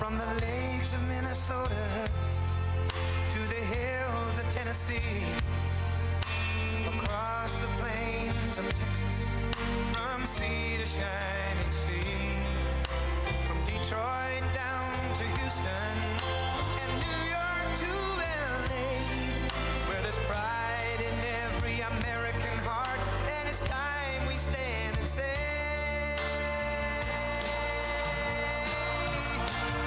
From the lakes of Minnesota to the hills of Tennessee, across the plains of Texas, from sea to shining sea, from Detroit down to Houston and New York to LA, where there's pride in every American heart, and it's time we stand and say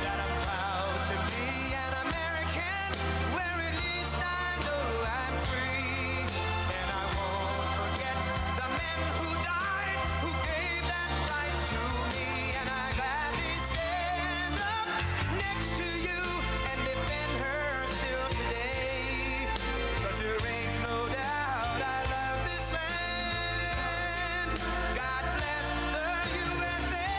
that I'm proud to be an American, where at least I know I'm free, and I won't forget the men who died, who gave that right to me, and I gladly stand up next to you and defend her still today, 'cause there ain't no doubt I love this land. God bless the USA.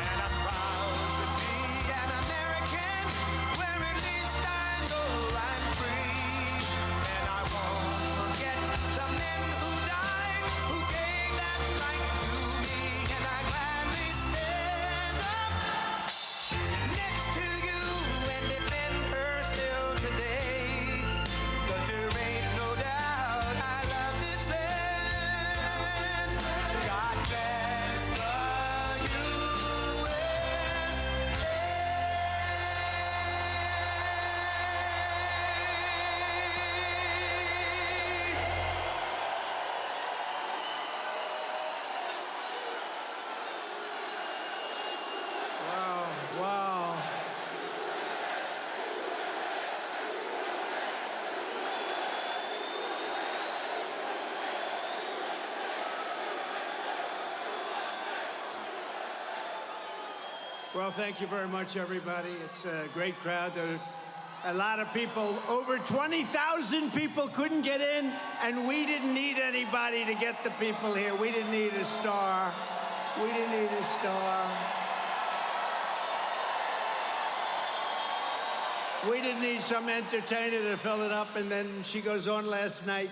And I'm proud to be an American, where at least I know I'm free, and I won't forget the men who died, who gave that right to me, and I gladly stand up next to you and defend her still today, 'cause there ain't no doubt I love this land. God bless the USA. Wow, wow. Well, thank you very much, everybody. It's a great crowd. There are a lot of people. Over 20,000 people couldn't get in, and we didn't need anybody to get the people here. We didn't need a star. We didn't need a star. We didn't need some entertainer to fill it up, and then she goes on last night.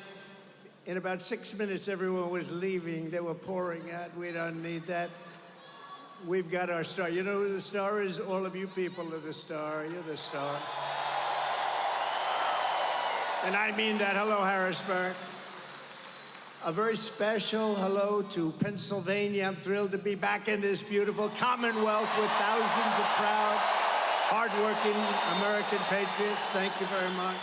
In about 6 minutes, everyone was leaving. They were pouring out. We don't need that. We've got our star. You know who the star is? All of you people are the star. You're the star. And I mean that. Hello, Harrisburg. A very special hello to Pennsylvania. I'm thrilled to be back in this beautiful Commonwealth with thousands of proud, hardworking American patriots. Thank you very much.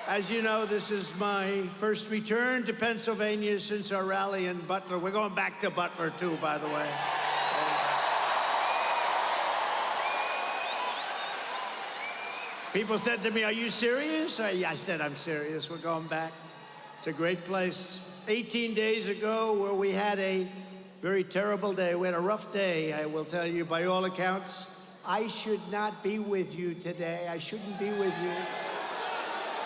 As you know, this is my first return to Pennsylvania since our rally in Butler. We're going back to Butler, too, by the way. People said to me, "Are you serious?" I said, "I'm serious. We're going back." It's a great place. 18 days ago, where we had a very terrible day. We had a rough day, I will tell you, by all accounts. I should not be with you today. I shouldn't be with you.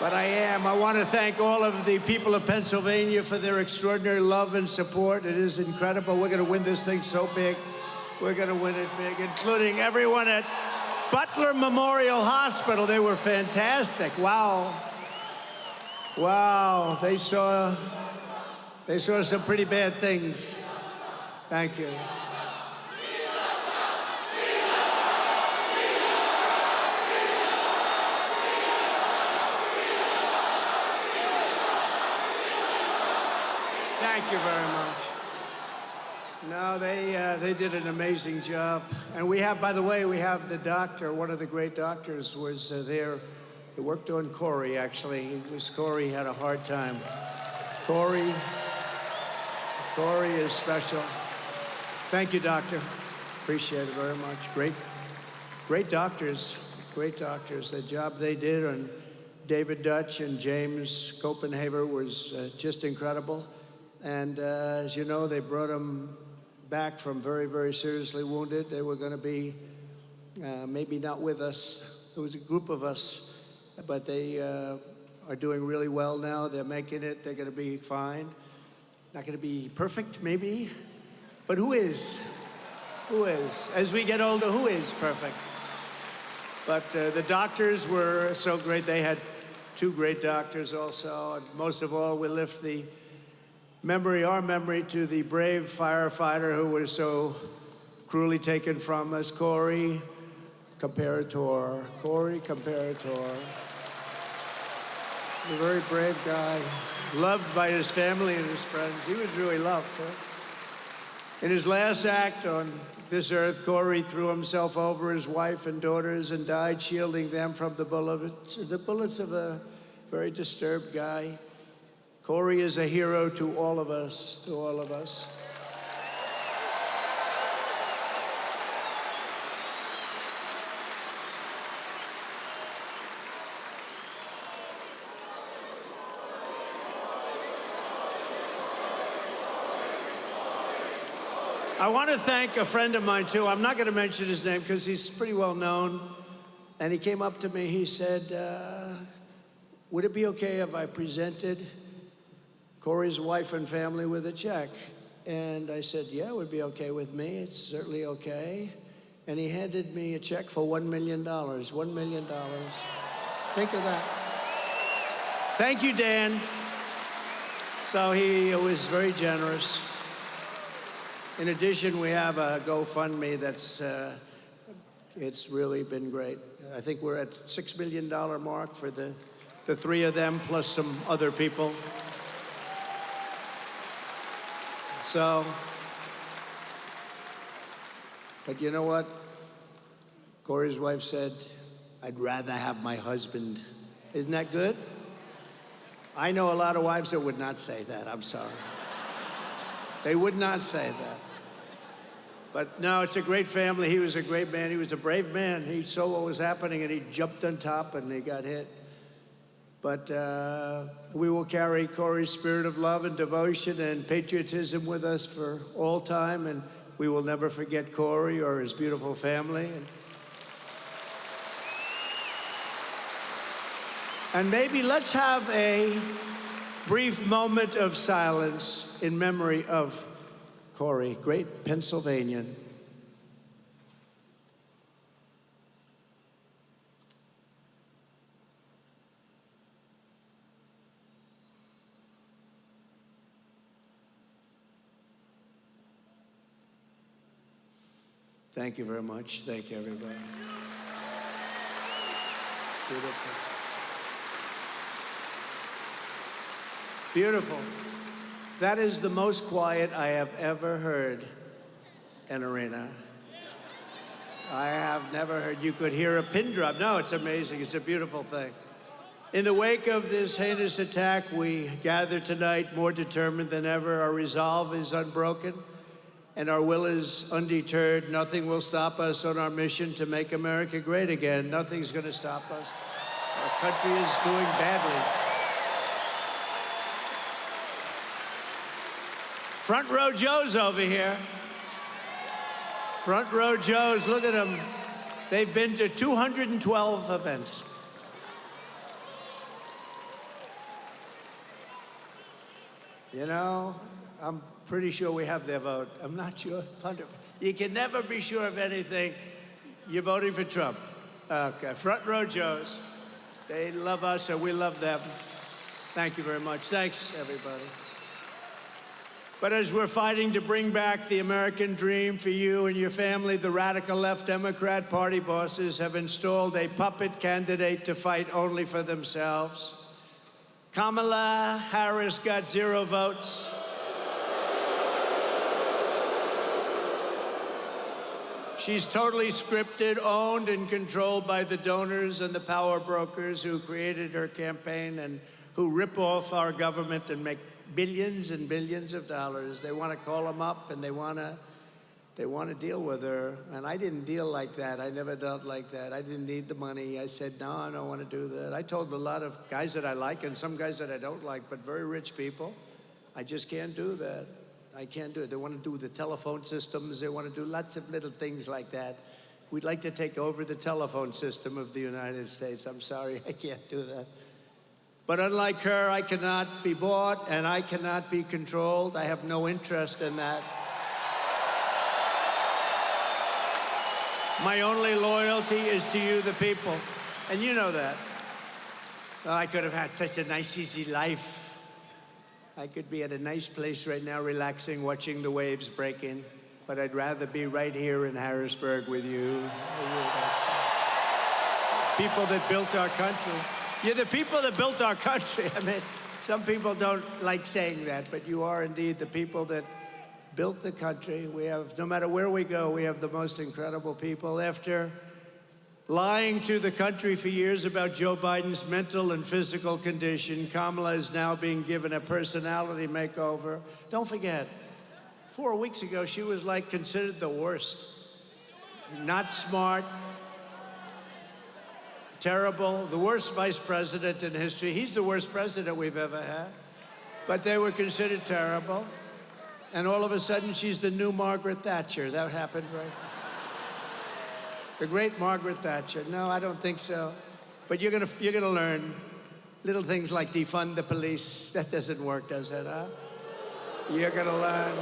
But I am. I want to thank all of the people of Pennsylvania for their extraordinary love and support. It is incredible. We're going to win this thing so big. We're going to win it big, including everyone at Butler Memorial Hospital. They were fantastic. Wow. Wow. They saw some pretty bad things. Thank you. Thank you very much. No, they did an amazing job. And we have, by the way, we have the doctor, one of the great doctors was there. He worked on Corey, actually. Corey had a hard time. Corey is special. Thank you, doctor. Appreciate it very much. Great doctors, great doctors. The job they did on David Dutch and James Copenhaver was just incredible. And as you know, they brought him back from very, very seriously wounded. They were going to be maybe not with us. It was a group of us, but they are doing really well now. They're making it. They're going to be fine. Not going to be perfect, maybe, but who is? Who is? As we get older, who is perfect? But the doctors were so great. They had two great doctors also. And most of all, we lift the our memory to the brave firefighter who was so cruelly taken from us, Corey Comparator. Corey Comparator. A very brave guy, loved by his family and his friends. He was really loved. Huh? In his last act on this earth, Corey threw himself over his wife and daughters and died, shielding them from the bullets of a very disturbed guy. Corey is a hero to all of us, to all of us. I want to thank a friend of mine, too. I'm not going to mention his name because he's pretty well known. And he came up to me, he said, would it be okay if I presented Corey's wife and family with a check? And I said, yeah, it would be okay with me. It's certainly okay. And he handed me a check for $1 million. $1 million. Think of that. Thank you, Dan. So he was very generous. In addition, we have a GoFundMe that's, it's really been great. I think we're at $6 million mark for the three of them, plus some other people. So, but you know what? Corey's wife said, I'd rather have my husband. Isn't that good? I know a lot of wives that would not say that, I'm sorry. They would not say that. But no, it's a great family. He was a great man. He was a brave man. He saw what was happening and he jumped on top and he got hit. But we will carry Corey's spirit of love and devotion and patriotism with us for all time, and we will never forget Corey or his beautiful family. And maybe let's have a brief moment of silence in memory of Corey, great Pennsylvanian. Thank you very much. Thank you, everybody. Beautiful. Beautiful. That is the most quiet I have ever heard an arena. I have never heard, you could hear a pin drop. No, it's amazing. It's a beautiful thing. In the wake of this heinous attack, we gather tonight more determined than ever. Our resolve is unbroken and our will is undeterred. Nothing will stop us on our mission to make America great again. Nothing's going to stop us. Our country is doing badly. Front row Joe's over here. Front row Joe's, look at them. They've been to 212 events. You know, I'm pretty sure we have their vote. I'm not sure. You can never be sure of anything. You're voting for Trump. Okay, front row Joe's. They love us and we love them. Thank you very much. Thanks, everybody. But as we're fighting to bring back the American dream for you and your family, the radical left Democrat Party bosses have installed a puppet candidate to fight only for themselves. Kamala Harris got 0 votes. She's totally scripted, owned, and controlled by the donors and the power brokers who created her campaign and who rip off our government and make billions and billions of dollars. They want to call them up and they want to deal with her. And I didn't deal like that. I never dealt like that. I didn't need the money. I said, no, I don't want to do that. I told a lot of guys that I like and some guys that I don't like, but very rich people, I just can't do that. I can't do it. They want to do the telephone systems. They want to do lots of little things like that. We'd like to take over the telephone system of the United States. I'm sorry, I can't do that. But unlike her, I cannot be bought and I cannot be controlled. I have no interest in that. My only loyalty is to you, the people. And you know that. Oh, I could have had such a nice, easy life. I could be at a nice place right now, relaxing, watching the waves breaking, but I'd rather be right here in Harrisburg with you. People that built our country. You're the people that built our country. I mean, some people don't like saying that, but you are indeed the people that built the country. We have, no matter where we go, we have the most incredible people. After lying to the country for years about Joe Biden's mental and physical condition, Kamala is now being given a personality makeover. Don't forget, 4 weeks ago, she was like considered the worst. Not smart, terrible, the worst vice president in history. He's the worst president we've ever had. But they were considered terrible. And all of a sudden, she's the new Margaret Thatcher. That happened, right? The great Margaret Thatcher. No, I don't think so. But you're gonna learn little things like defund the police. That doesn't work, does it, huh? You're gonna learn.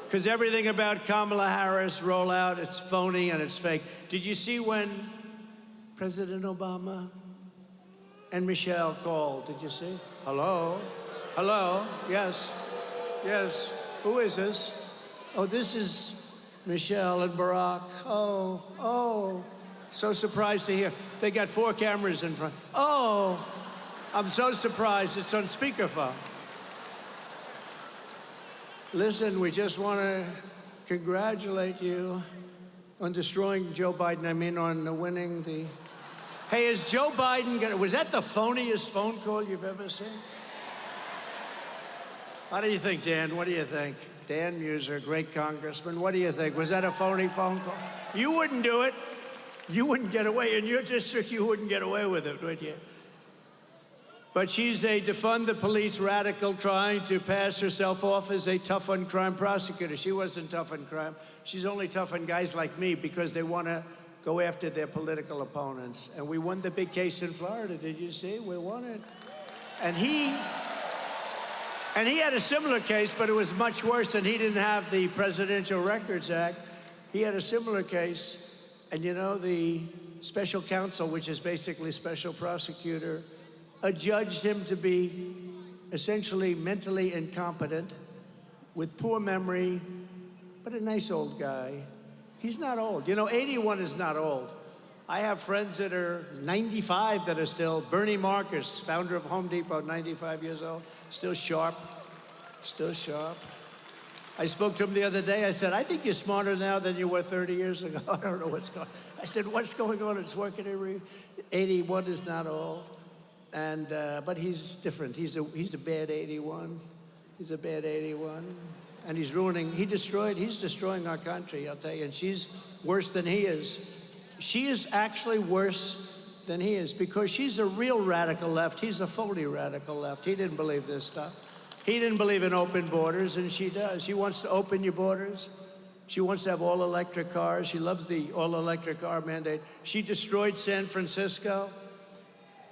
Because everything about Kamala Harris rollout, it's phony and it's fake. Did you see when President Obama and Michelle called? Did you see? Hello? Hello? Yes. Yes. Who is this? Oh, this is Michelle and Barack. Oh. So surprised to hear. They got 4 cameras in front. Oh, I'm so surprised. It's on speakerphone. Listen, we just want to congratulate you on destroying Joe Biden. I mean, on winning the... Hey, is Joe Biden gonna... Was that the phoniest phone call you've ever seen? How do you think, Dan? What do you think? Dan Muser, great congressman. What do you think? Was that a phony phone call? You wouldn't do it. You wouldn't get away. In your district, you wouldn't get away with it, would you? But she's a defund the police radical trying to pass herself off as a tough on crime prosecutor. She wasn't tough on crime. She's only tough on guys like me because they want to go after their political opponents. And we won the big case in Florida. Did you see? We won it. And he had a similar case, but it was much worse, and he didn't have the Presidential Records Act. He had a similar case, and you know, the special counsel, which is basically special prosecutor, adjudged him to be essentially mentally incompetent, with poor memory, but a nice old guy. He's not old. You know, 81 is not old. I have friends that are 95 that are still. Bernie Marcus, founder of Home Depot, 95 years old, still sharp, still sharp. I spoke to him the other day. I said, I think you're smarter now than you were 30 years ago. I don't know what's going on. I said, what's going on? It's working every... 81 is not old. And, but he's different. He's a bad 81. He's a bad 81. And he's destroying our country, I'll tell you. And she's worse than he is. She is actually worse than he is because she's a real radical left. He's a phony radical left. He didn't believe this stuff. He didn't believe in open borders, and she does. She wants to open your borders. She wants to have all-electric cars. She loves the all-electric car mandate. She destroyed San Francisco.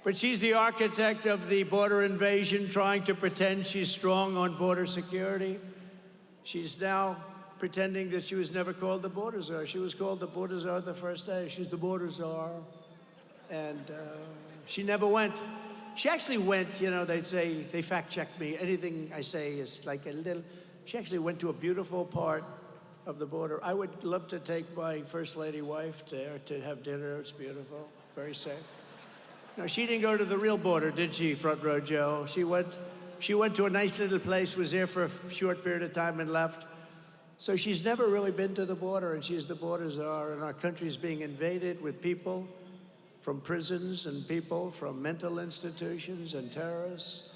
But she's the architect of the border invasion, trying to pretend she's strong on border security. She's now pretending that she was never called the border czar. She was called the border czar the first day. She's the border czar. And she never went. She actually went, you know, they say, they fact-check me. Anything I say is like a little... She actually went to a beautiful part of the border. I would love to take my First Lady wife there to have dinner. It's beautiful, very safe. No, she didn't go to the real border, did she, Front Row Joe? She went to a nice little place, was there for a short period of time and left. So she's never really been to the border, and she's the border czar, and our country's being invaded with people from prisons and people from mental institutions and terrorists.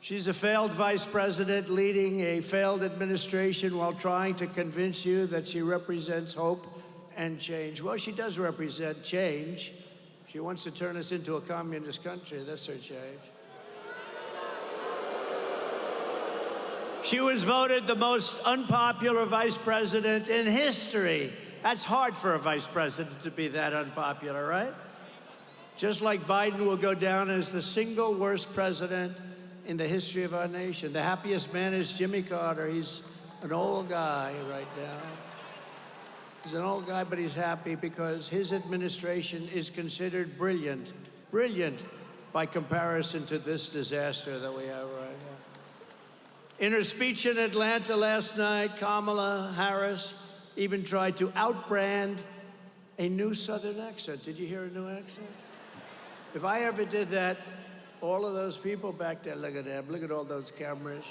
She's a failed vice president leading a failed administration while trying to convince you that she represents hope and change. Well, she does represent change. She wants to turn us into a communist country. That's her change. She was voted the most unpopular vice president in history. That's hard for a vice president to be that unpopular, right? Just like Biden will go down as the single worst president in the history of our nation. The happiest man is Jimmy Carter. He's an old guy right now. He's an old guy, but he's happy because his administration is considered brilliant. Brilliant. by comparison to this disaster that we have right now. In her speech in Atlanta last night, Kamala Harris even tried to outbrand a new Southern accent. Did you hear a new accent? If I ever did that, all of those people back there, look at them, look at all those cameras.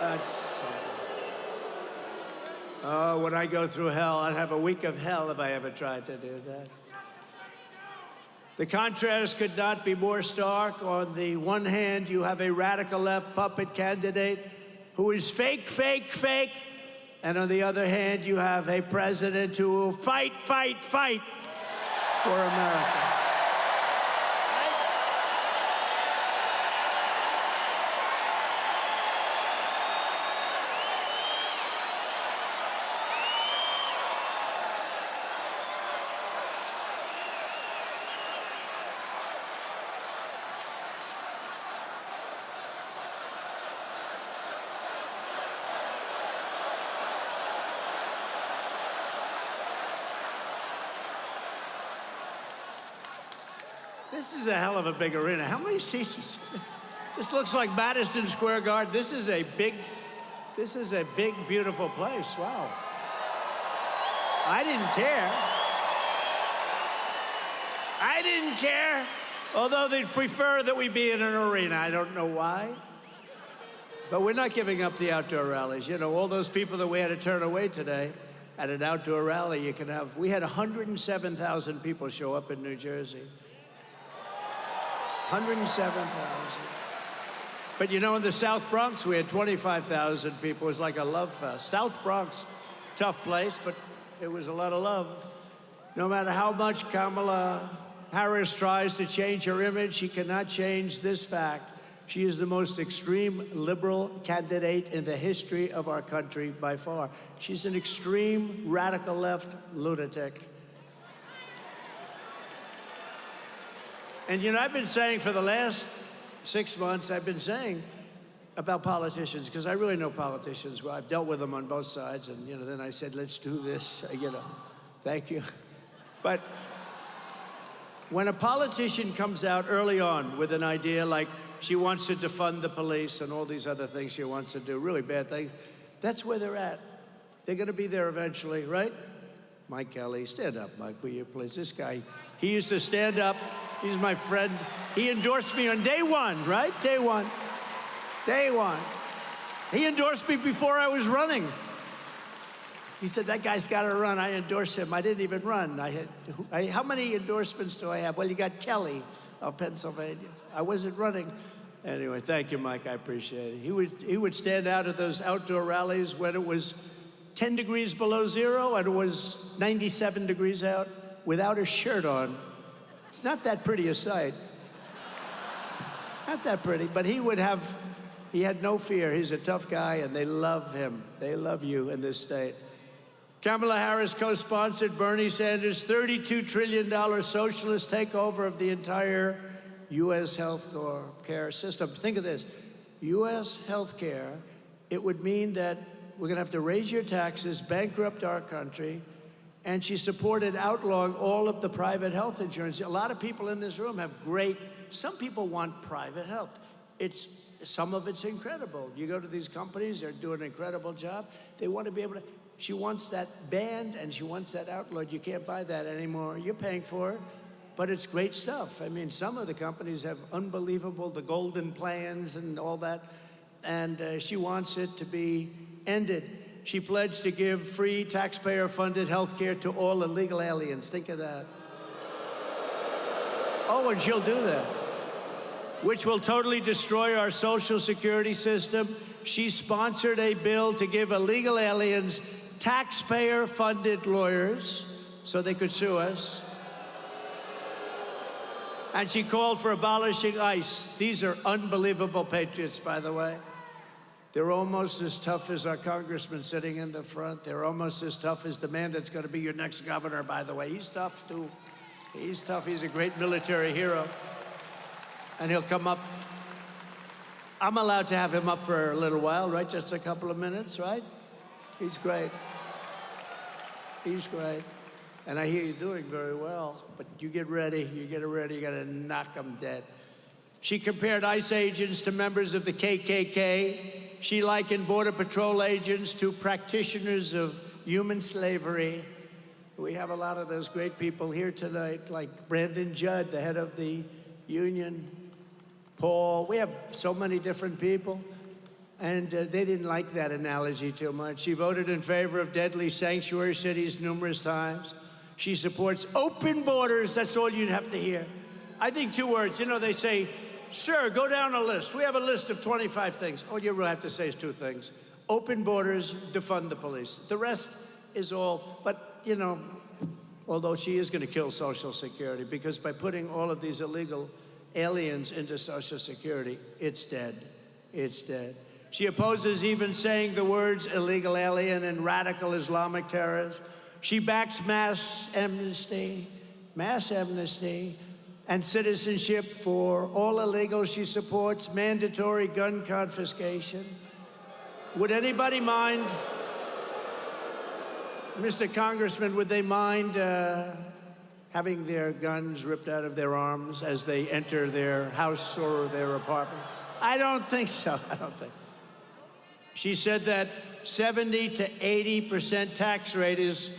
That's something. Oh, when I go through hell, I'd have a week of hell if I ever tried to do that. The contrast could not be more stark. On the one hand, you have a radical left puppet candidate who is fake, fake, fake. And on the other hand, you have a president who will fight, fight, fight for America. This is a hell of a big arena. How many seats is this? Looks like Madison Square Garden. This is a big, beautiful place. Wow. I didn't care. I didn't care. Although they'd prefer that we be in an arena. I don't know why. But we're not giving up the outdoor rallies. You know, all those people that we had to turn away today at an outdoor rally, we had 107,000 people show up in New Jersey. 107,000. But you know, in the South Bronx, we had 25,000 people. It was like a love fest. South Bronx, tough place, but it was a lot of love. No matter how much Kamala Harris tries to change her image, she cannot change this fact. She is the most extreme liberal candidate in the history of our country by far. She's an extreme radical left lunatic. And you know, I've been saying for the last 6 months, I've been saying about politicians, because I really know politicians. Well, I've dealt with them on both sides, and you know, then I said, let's do this, you know, thank you. But when a politician comes out early on with an idea like she wants to defund the police and all these other things she wants to do, really bad things, that's where they're at. They're gonna be there eventually, right? Mike Kelly, stand up, Mike, will you please? This guy, he used to stand up. He's my friend. He endorsed me on day one, right? Day one. Day one. He endorsed me before I was running. He said, that guy's got to run. I endorsed him. I didn't even run. How many endorsements do I have? Well, you got Kelly of Pennsylvania. I wasn't running. Anyway, thank you, Mike. I appreciate it. He would stand out at those outdoor rallies when it was 10 degrees below zero and it was 97 degrees out without a shirt on. It's not that pretty a sight. Not that pretty, but he had no fear. He's a tough guy, and they love him. They love you in this state. Kamala Harris co-sponsored Bernie Sanders' $32 trillion socialist takeover of the entire U.S. health care system. Think of this, U.S. health care, it would mean that we're gonna have to raise your taxes, bankrupt our country, and she supported outlawing all of the private health insurance. A lot of people in this room have some people want private health. Some of it's incredible. You go to these companies, they're doing an incredible job. They want to be able to, she wants that banned and she wants that outlawed. You can't buy that anymore. You're paying for it, but it's great stuff. I mean, some of the companies have unbelievable, the golden plans and all that, and she wants it to be ended. She pledged to give free taxpayer-funded health care to all illegal aliens. Think of that. Oh, and she'll do that, which will totally destroy our social security system. She sponsored a bill to give illegal aliens taxpayer-funded lawyers so they could sue us. And she called for abolishing ICE. These are unbelievable patriots, by the way. They're almost as tough as our congressman sitting in the front. They're almost as tough as the man that's going to be your next governor, by the way. He's tough, too. He's tough. He's a great military hero. And he'll come up. I'm allowed to have him up for a little while, right? Just a couple of minutes, right? He's great. He's great. And I hear you're doing very well, but you get ready, you gotta knock them dead. She compared ICE agents to members of the KKK. She likened Border Patrol agents to practitioners of human slavery. We have a lot of those great people here tonight, like Brandon Judd, the head of the union, Paul. We have so many different people. And they didn't like that analogy too much. She voted in favor of deadly sanctuary cities numerous times. She supports open borders. That's all you'd have to hear. I think 2 words. You know, they say, sure, go down a list. We have a list of 25 things. All you really have to say is 2 things. Open borders, defund the police. The rest is all, but, you know, although she is going to kill Social Security, because by putting all of these illegal aliens into Social Security, it's dead. It's dead. She opposes even saying the words illegal alien and radical Islamic terrorists. She backs mass amnesty, and citizenship for all illegals. She supports mandatory gun confiscation. Would anybody mind, Mr. Congressman, would they mind having their guns ripped out of their arms as they enter their house or their apartment? I don't think so, I don't think. She said that 70 to 80% tax rate is,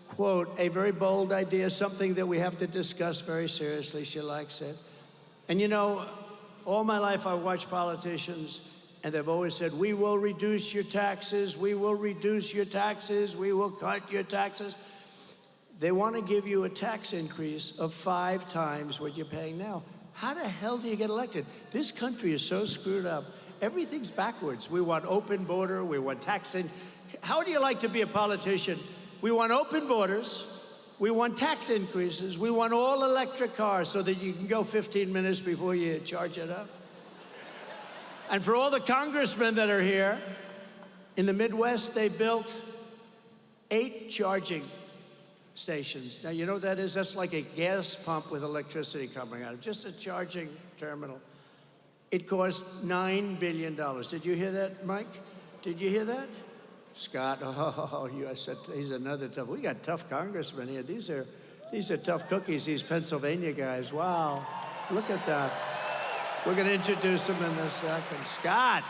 quote, a very bold idea, something that we have to discuss very seriously. She likes it. And you know, all my life I've watched politicians, and they've always said, we will reduce your taxes, we will reduce your taxes, we will cut your taxes. They want to give you a tax increase of 5 times what you're paying now. How the hell do you get elected? This country is so screwed up. Everything's backwards. We want open border, we want taxing. How do you like to be a politician? We want open borders, we want tax increases, we want all electric cars so that you can go 15 minutes before you charge it up. And for all the congressmen that are here, in the Midwest, they built 8 charging stations. Now, you know what that is? That's like a gas pump with electricity coming out of it, just a charging terminal. It cost $9 billion. Did you hear that, Mike? Did you hear that? Scott, oh, you said he's another tough. We got tough congressmen here. These are tough cookies, these Pennsylvania guys. Wow, look at that. We're going to introduce them in a second. Scott.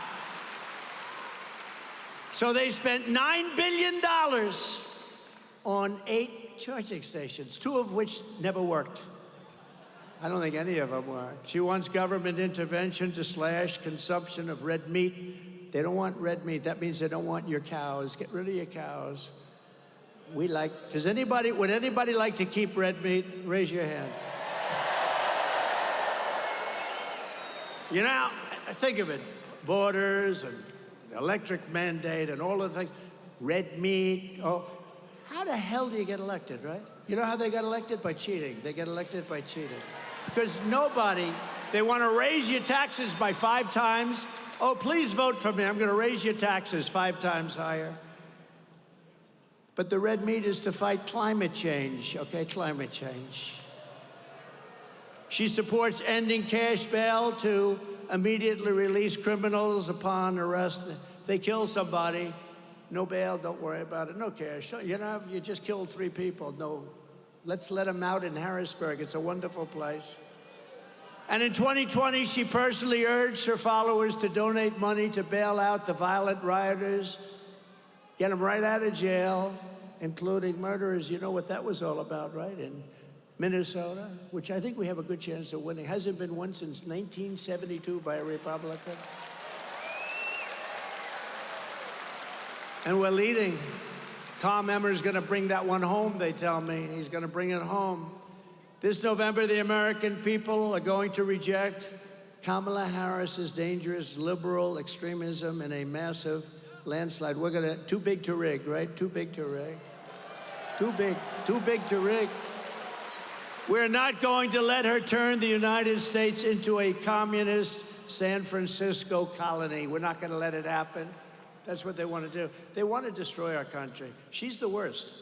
So they spent $9 billion on 8 charging stations, 2 of which never worked. I don't think any of them worked. She wants government intervention to slash consumption of red meat. They don't want red meat. That means they don't want your cows. Get rid of your cows. Would anybody like to keep red meat? Raise your hand. You know, think of it. Borders and electric mandate and all of the things. Red meat. Oh, how the hell do you get elected, right? You know how they got elected? By cheating. They get elected by cheating. Because they want to raise your taxes by 5 times. Oh, please vote for me. I'm going to raise your taxes 5 times higher. But the red meat is to fight climate change, okay? Climate change. She supports ending cash bail to immediately release criminals upon arrest. If they kill somebody, no bail, don't worry about it, no cash. You know, you just killed 3 people, no. Let's let them out in Harrisburg. It's a wonderful place. And in 2020, she personally urged her followers to donate money to bail out the violent rioters, get them right out of jail, including murderers. You know what that was all about, right? In Minnesota, which I think we have a good chance of winning. Hasn't been won since 1972 by a Republican. And we're leading. Tom Emmer's going to bring that one home, they tell me. He's going to bring it home. This November, the American people are going to reject Kamala Harris's dangerous liberal extremism in a massive landslide. We're going to, too big to rig, right? Too big to rig. Too big to rig. We're not going to let her turn the United States into a communist San Francisco colony. We're not going to let it happen. That's what they want to do. They want to destroy our country. She's the worst.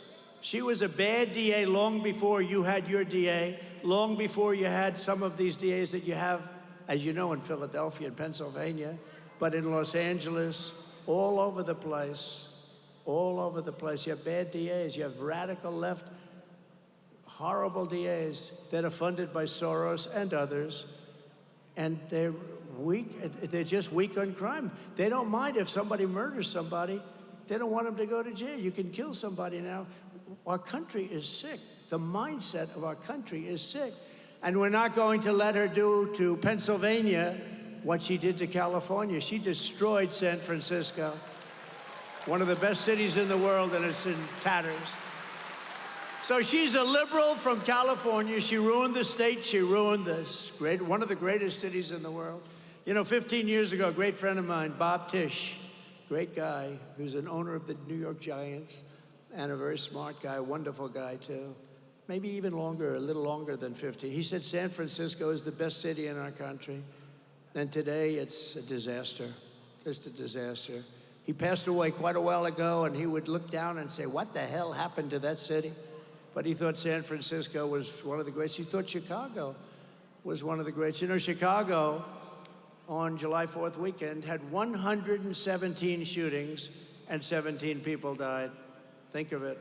She was a bad DA long before you had your DA, long before you had some of these DAs that you have, as you know, in Philadelphia and Pennsylvania, but in Los Angeles, all over the place, all over the place. You have bad DAs, you have radical left. horrible DAs that are funded by Soros and others, and they're weak. They're just weak on crime. They don't mind if somebody murders somebody. They don't want them to go to jail. You can kill somebody now. Our country is sick. The mindset of our country is sick. And we're not going to let her do to Pennsylvania what she did to California. She destroyed San Francisco, one of the best cities in the world, and it's in tatters. So she's a liberal from California. She ruined the state. She ruined this one of the greatest cities in the world. You know, 15 years ago, a great friend of mine, Bob Tisch, great guy, who's an owner of the New York Giants, and a very smart guy, wonderful guy too. Maybe even longer, a little longer than 15. He said San Francisco is the best city in our country. And today it's a disaster, just a disaster. He passed away quite a while ago, and he would look down and say, what the hell happened to that city? But he thought San Francisco was one of the greats. He thought Chicago was one of the greats. You know, Chicago, on July 4th weekend, had 117 shootings, and 17 people died. Think of it.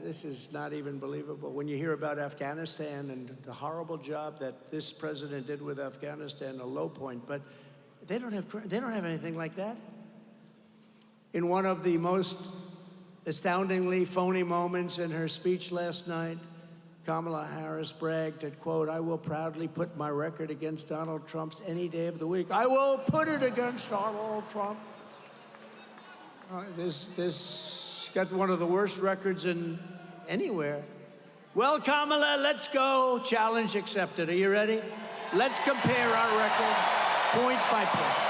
This is not even believable. When you hear about Afghanistan and the horrible job that this president did with Afghanistan, a low point, but they don't have anything like that. In one of the most astoundingly phony moments in her speech last night, Kamala Harris bragged that, quote, I will proudly put my record against Donald Trump's any day of the week. I will put it against Donald Trump. This got one of the worst records in anywhere. Well, Kamala, let's go. Challenge accepted. Are you ready? Let's compare our record point by point.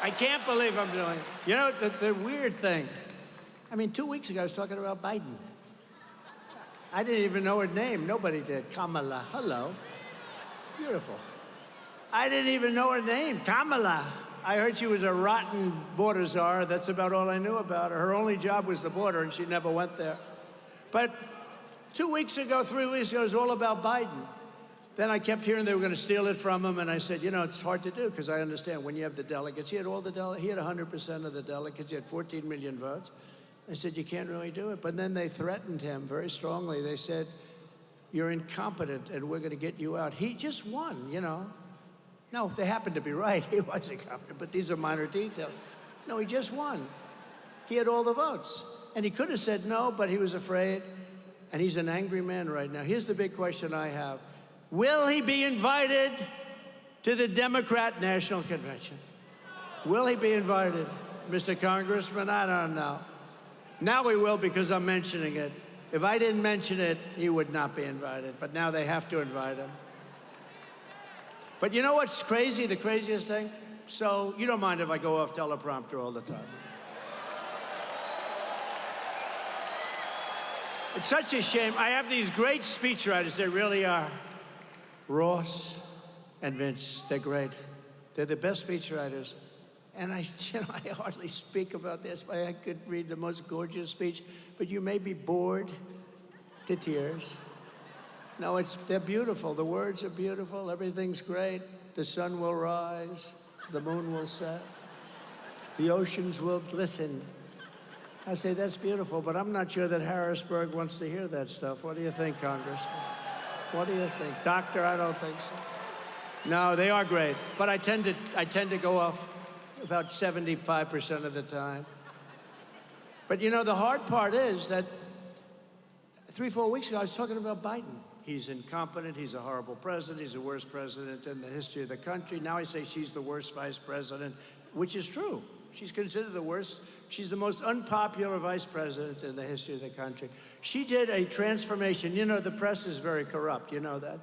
I can't believe I'm doing it. You know, the weird thing, I mean, 2 weeks ago, I was talking about Biden. I didn't even know her name. Nobody did. Kamala, hello. Beautiful. I didn't even know her name, Kamala. I heard she was a rotten border czar. That's about all I knew about her. Her only job was the border, and she never went there. But 2 weeks ago, 3 weeks ago, it was all about Biden. Then I kept hearing they were going to steal it from him, and I said, you know, it's hard to do, because I understand when you have the delegates. He had all the he had 100% of the delegates. He had 14 million votes. I said, you can't really do it. But then they threatened him very strongly. They said, you're incompetent, and we're going to get you out. He just won, you know. No, they happened to be right. He was incompetent, but these are minor details. No, he just won. He had all the votes. And he could have said no, but he was afraid, and he's an angry man right now. Here's the big question I have. Will he be invited to the Democrat National Convention? Will he be invited? Mr. Congressman, I don't know. Now he will, because I'm mentioning it. If I didn't mention it, he would not be invited. But now they have to invite him. But you know what's crazy, the craziest thing? So you don't mind if I go off teleprompter all the time. It's such a shame. I have these great speechwriters. They really are. Ross and Vince, they're great. They're the best speechwriters. And I hardly speak about this, but I could read the most gorgeous speech, but you may be bored to tears. No, they're beautiful. The words are beautiful. Everything's great. The sun will rise. The moon will set. The oceans will glisten. I say, that's beautiful, but I'm not sure that Harrisburg wants to hear that stuff. What do you think, Congressman? What do you think? Doctor, I don't think so. No, they are great, but I tend to go off about 75% of the time. But you know, the hard part is that 3-4 weeks ago, I was talking about Biden. He's incompetent, he's a horrible president, he's the worst president in the history of the country. Now I say she's the worst vice president, which is true. She's considered the worst. She's the most unpopular vice president in the history of the country. She did a transformation. You know, the press is very corrupt, you know that.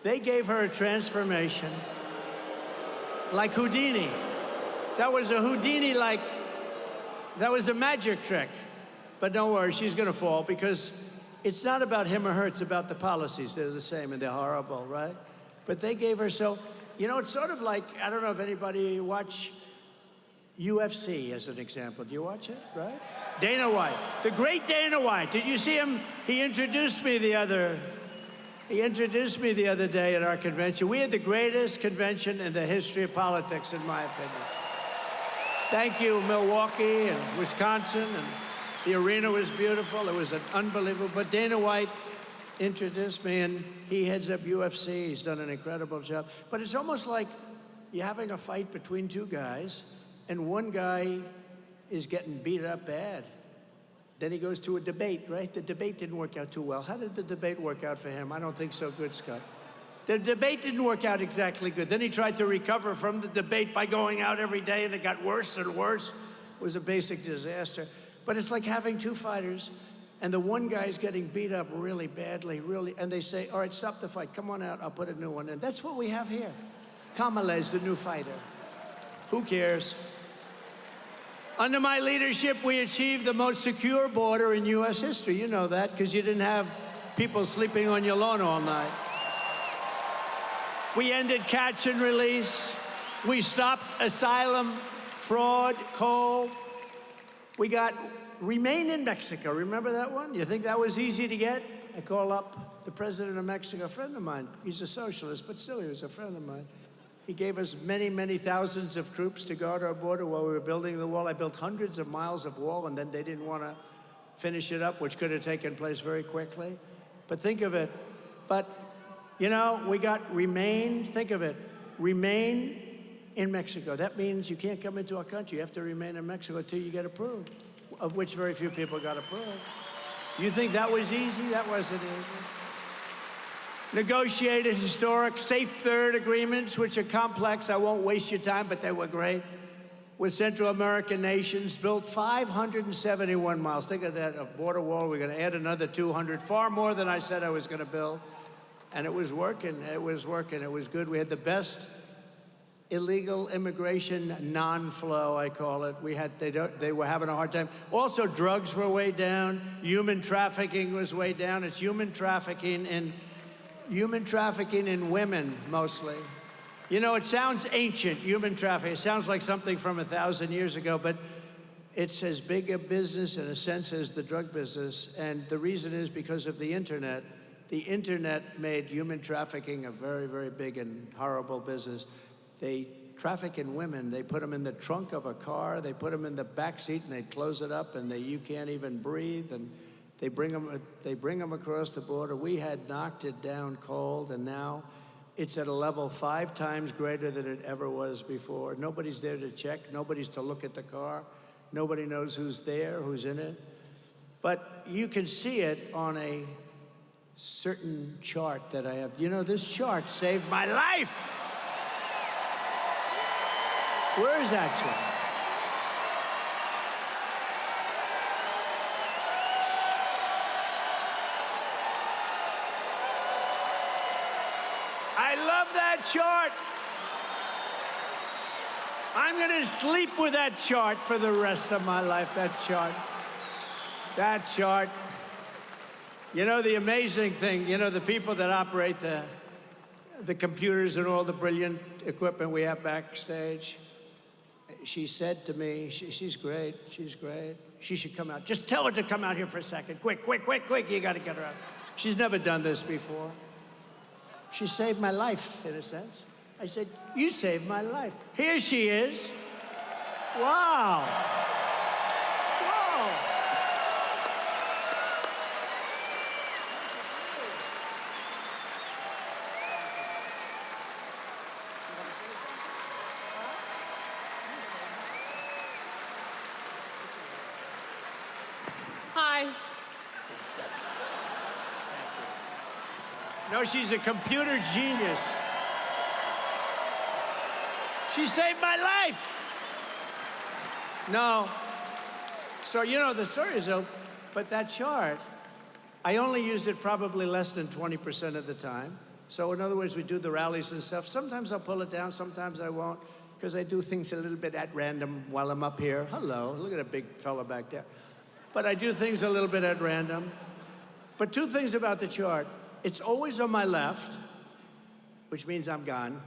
They gave her a transformation like Houdini. That was a Houdini-like, that was a magic trick. But don't worry, she's gonna fall, because it's not about him or her, it's about the policies. They're the same, and they're horrible, right? But they gave her, so, you know, it's sort of like, I don't know if anybody watch, UFC as an example. Do you watch it, right? Dana White, the great Dana White. Did you see him? He introduced me the other day at our convention. We had the greatest convention in the history of politics, in my opinion. Thank you, Milwaukee and Wisconsin, and the arena was beautiful. It was an unbelievable, but Dana White introduced me, and he heads up UFC. He's done an incredible job. But it's almost like you're having a fight between two guys, and one guy is getting beat up bad. Then he goes to a debate, right? The debate didn't work out too well. How did the debate work out for him? I don't think so good, Scott. The debate didn't work out exactly good. Then he tried to recover from the debate by going out every day, and it got worse and worse. It was a basic disaster. But it's like having two fighters, and the one guy's getting beat up really badly, and they say, all right, stop the fight. Come on out, I'll put a new one in. That's what we have here. Kamala's the new fighter. Who cares? Under my leadership, we achieved the most secure border in U.S. history. You know that, because you didn't have people sleeping on your lawn all night. We ended catch and release. We stopped asylum, fraud, coal. We got remain in Mexico. Remember that one? You think that was easy to get? I call up the president of Mexico, a friend of mine. He's a socialist, but still he was a friend of mine. He gave us many, many thousands of troops to guard our border while we were building the wall. I built hundreds of miles of wall, and then they didn't want to finish it up, which could have taken place very quickly. But think of it. But, you know, we got remain, think of it, remain in Mexico. That means you can't come into our country. You have to remain in Mexico until you get approved, of which very few people got approved. You think that was easy? That wasn't easy. Negotiated historic safe third agreements, which are complex. I won't waste your time, but they were great. With Central American nations, built 571 miles. Think of that, a border wall. We're going to add another 200, far more than I said I was going to build. And it was working. It was working. It was good. We had the best illegal immigration non-flow, I call it. They were having a hard time. Also, drugs were way down. Human trafficking was way down. It's human trafficking in women, mostly. You know, it sounds ancient, human trafficking. It sounds like something from 1,000 years ago, but it's as big a business, in a sense, as the drug business. And the reason is because of the internet. The internet made human trafficking a very, very big and horrible business. They traffic in women. They put them in the trunk of a car. They put them in the back seat, and they close it up, and you can't even breathe. And they bring them across the border. We had knocked it down cold, and now it's at a level 5 times greater than it ever was before. Nobody's there to check. Nobody's to look at the car. Nobody knows who's there, who's in it. But you can see it on a certain chart that I have. You know, this chart saved my life. Where is that chart? I love that chart. I'm going to sleep with that chart for the rest of my life, that chart. That chart. You know, the amazing thing, you know, the people that operate the computers and all the brilliant equipment we have backstage, she said to me, she's great, she's great. She should come out. Just tell her to come out here for a second. Quick, quick, quick, quick. You got to get her out. She's never done this before. She saved my life, in a sense. I said, you saved my life. Here she is. Wow. Whoa. Hi. No, she's a computer genius. She saved my life. No. So, you know, the story is, but that chart, I only used it probably less than 20% of the time. So in other words, we do the rallies and stuff. Sometimes I'll pull it down, sometimes I won't, because I do things a little bit at random while I'm up here. Hello, look at a big fella back there. But I do things a little bit at random. But two things about the chart. It's always on my left, which means I'm gone.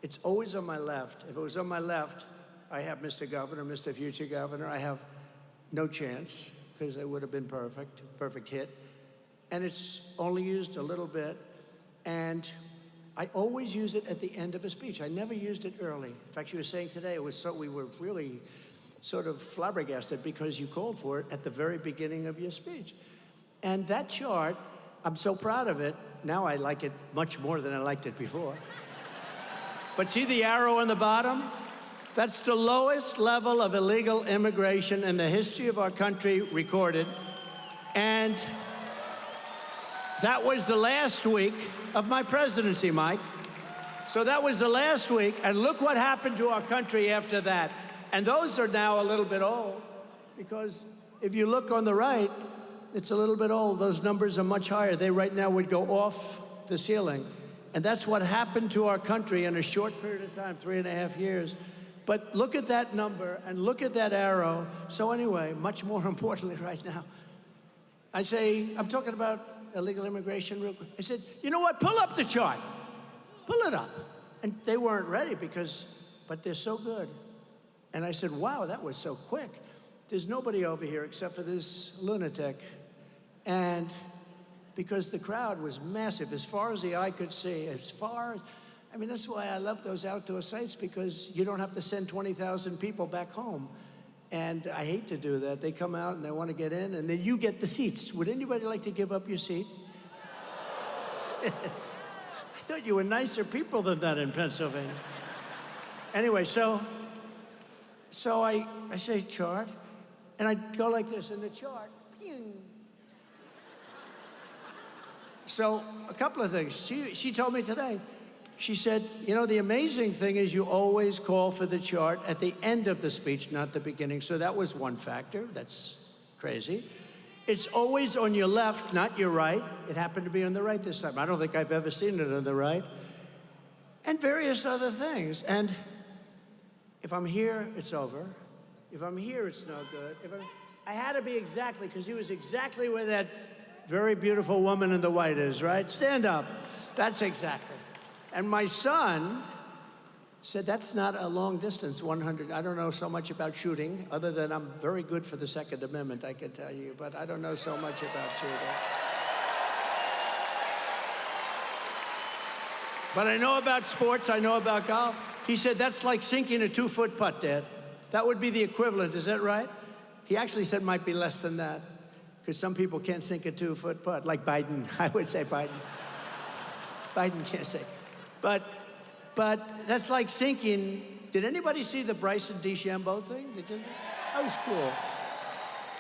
It's always on my left. If it was on my left, have Mr. Governor, Mr. Future Governor. I have no chance because it would have been perfect hit. And it's only used a little bit. And I always use it at the end of a speech. I never used it early. In fact, she was saying today, we were really sort of flabbergasted because you called for it at the very beginning of your speech. And that chart, I'm so proud of it. Now I like it much more than I liked it before. But see the arrow on the bottom? That's the lowest level of illegal immigration in the history of our country recorded. And that was the last week of my presidency, Mike. So that was the last week, and look what happened to our country after that. And those are now a little bit old, because if you look on the right, it's a little bit old. Those numbers are much higher. They right now would go off the ceiling. And that's what happened to our country in a short period of time, 3.5 years. But look at that number and look at that arrow. So anyway, much more importantly right now, I say, I'm talking about illegal immigration real quick. I said, you know what, pull up the chart. Pull it up. And they weren't ready but they're so good. And I said, wow, that was so quick. There's nobody over here except for this lunatic. And because the crowd was massive, as far as the eye could see, I mean, that's why I love those outdoor sites, because you don't have to send 20,000 people back home. And I hate to do that. They come out and they want to get in, and then you get the seats. Would anybody like to give up your seat? I thought you were nicer people than that in Pennsylvania. Anyway, so I say chart, and I go like this, and the chart, pew. So a couple of things. She told me today, she said, you know, the amazing thing is you always call for the chart at the end of the speech, not the beginning. So that was one factor. That's crazy. It's always on your left, not your right. It happened to be on the right this time. I don't think I've ever seen it on the right. And various other things. And if I'm here, it's over. If I'm here, it's no good. I had to be exactly, because he was exactly where that very beautiful woman in the white is, right? Stand up. That's exactly. And my son said, that's not a long distance, 100. I don't know so much about shooting, other than I'm very good for the Second Amendment, I can tell you, but I don't know so much about shooting. But I know about sports, I know about golf. He said, that's like sinking a 2-foot putt, Dad. That would be the equivalent, is that right? He actually said might be less than that, because some people can't sink a 2-foot putt, like Biden. I would say Biden. Biden can't sink. But that's like sinking. Did anybody see the Bryson DeChambeau thing? Did you? That was cool.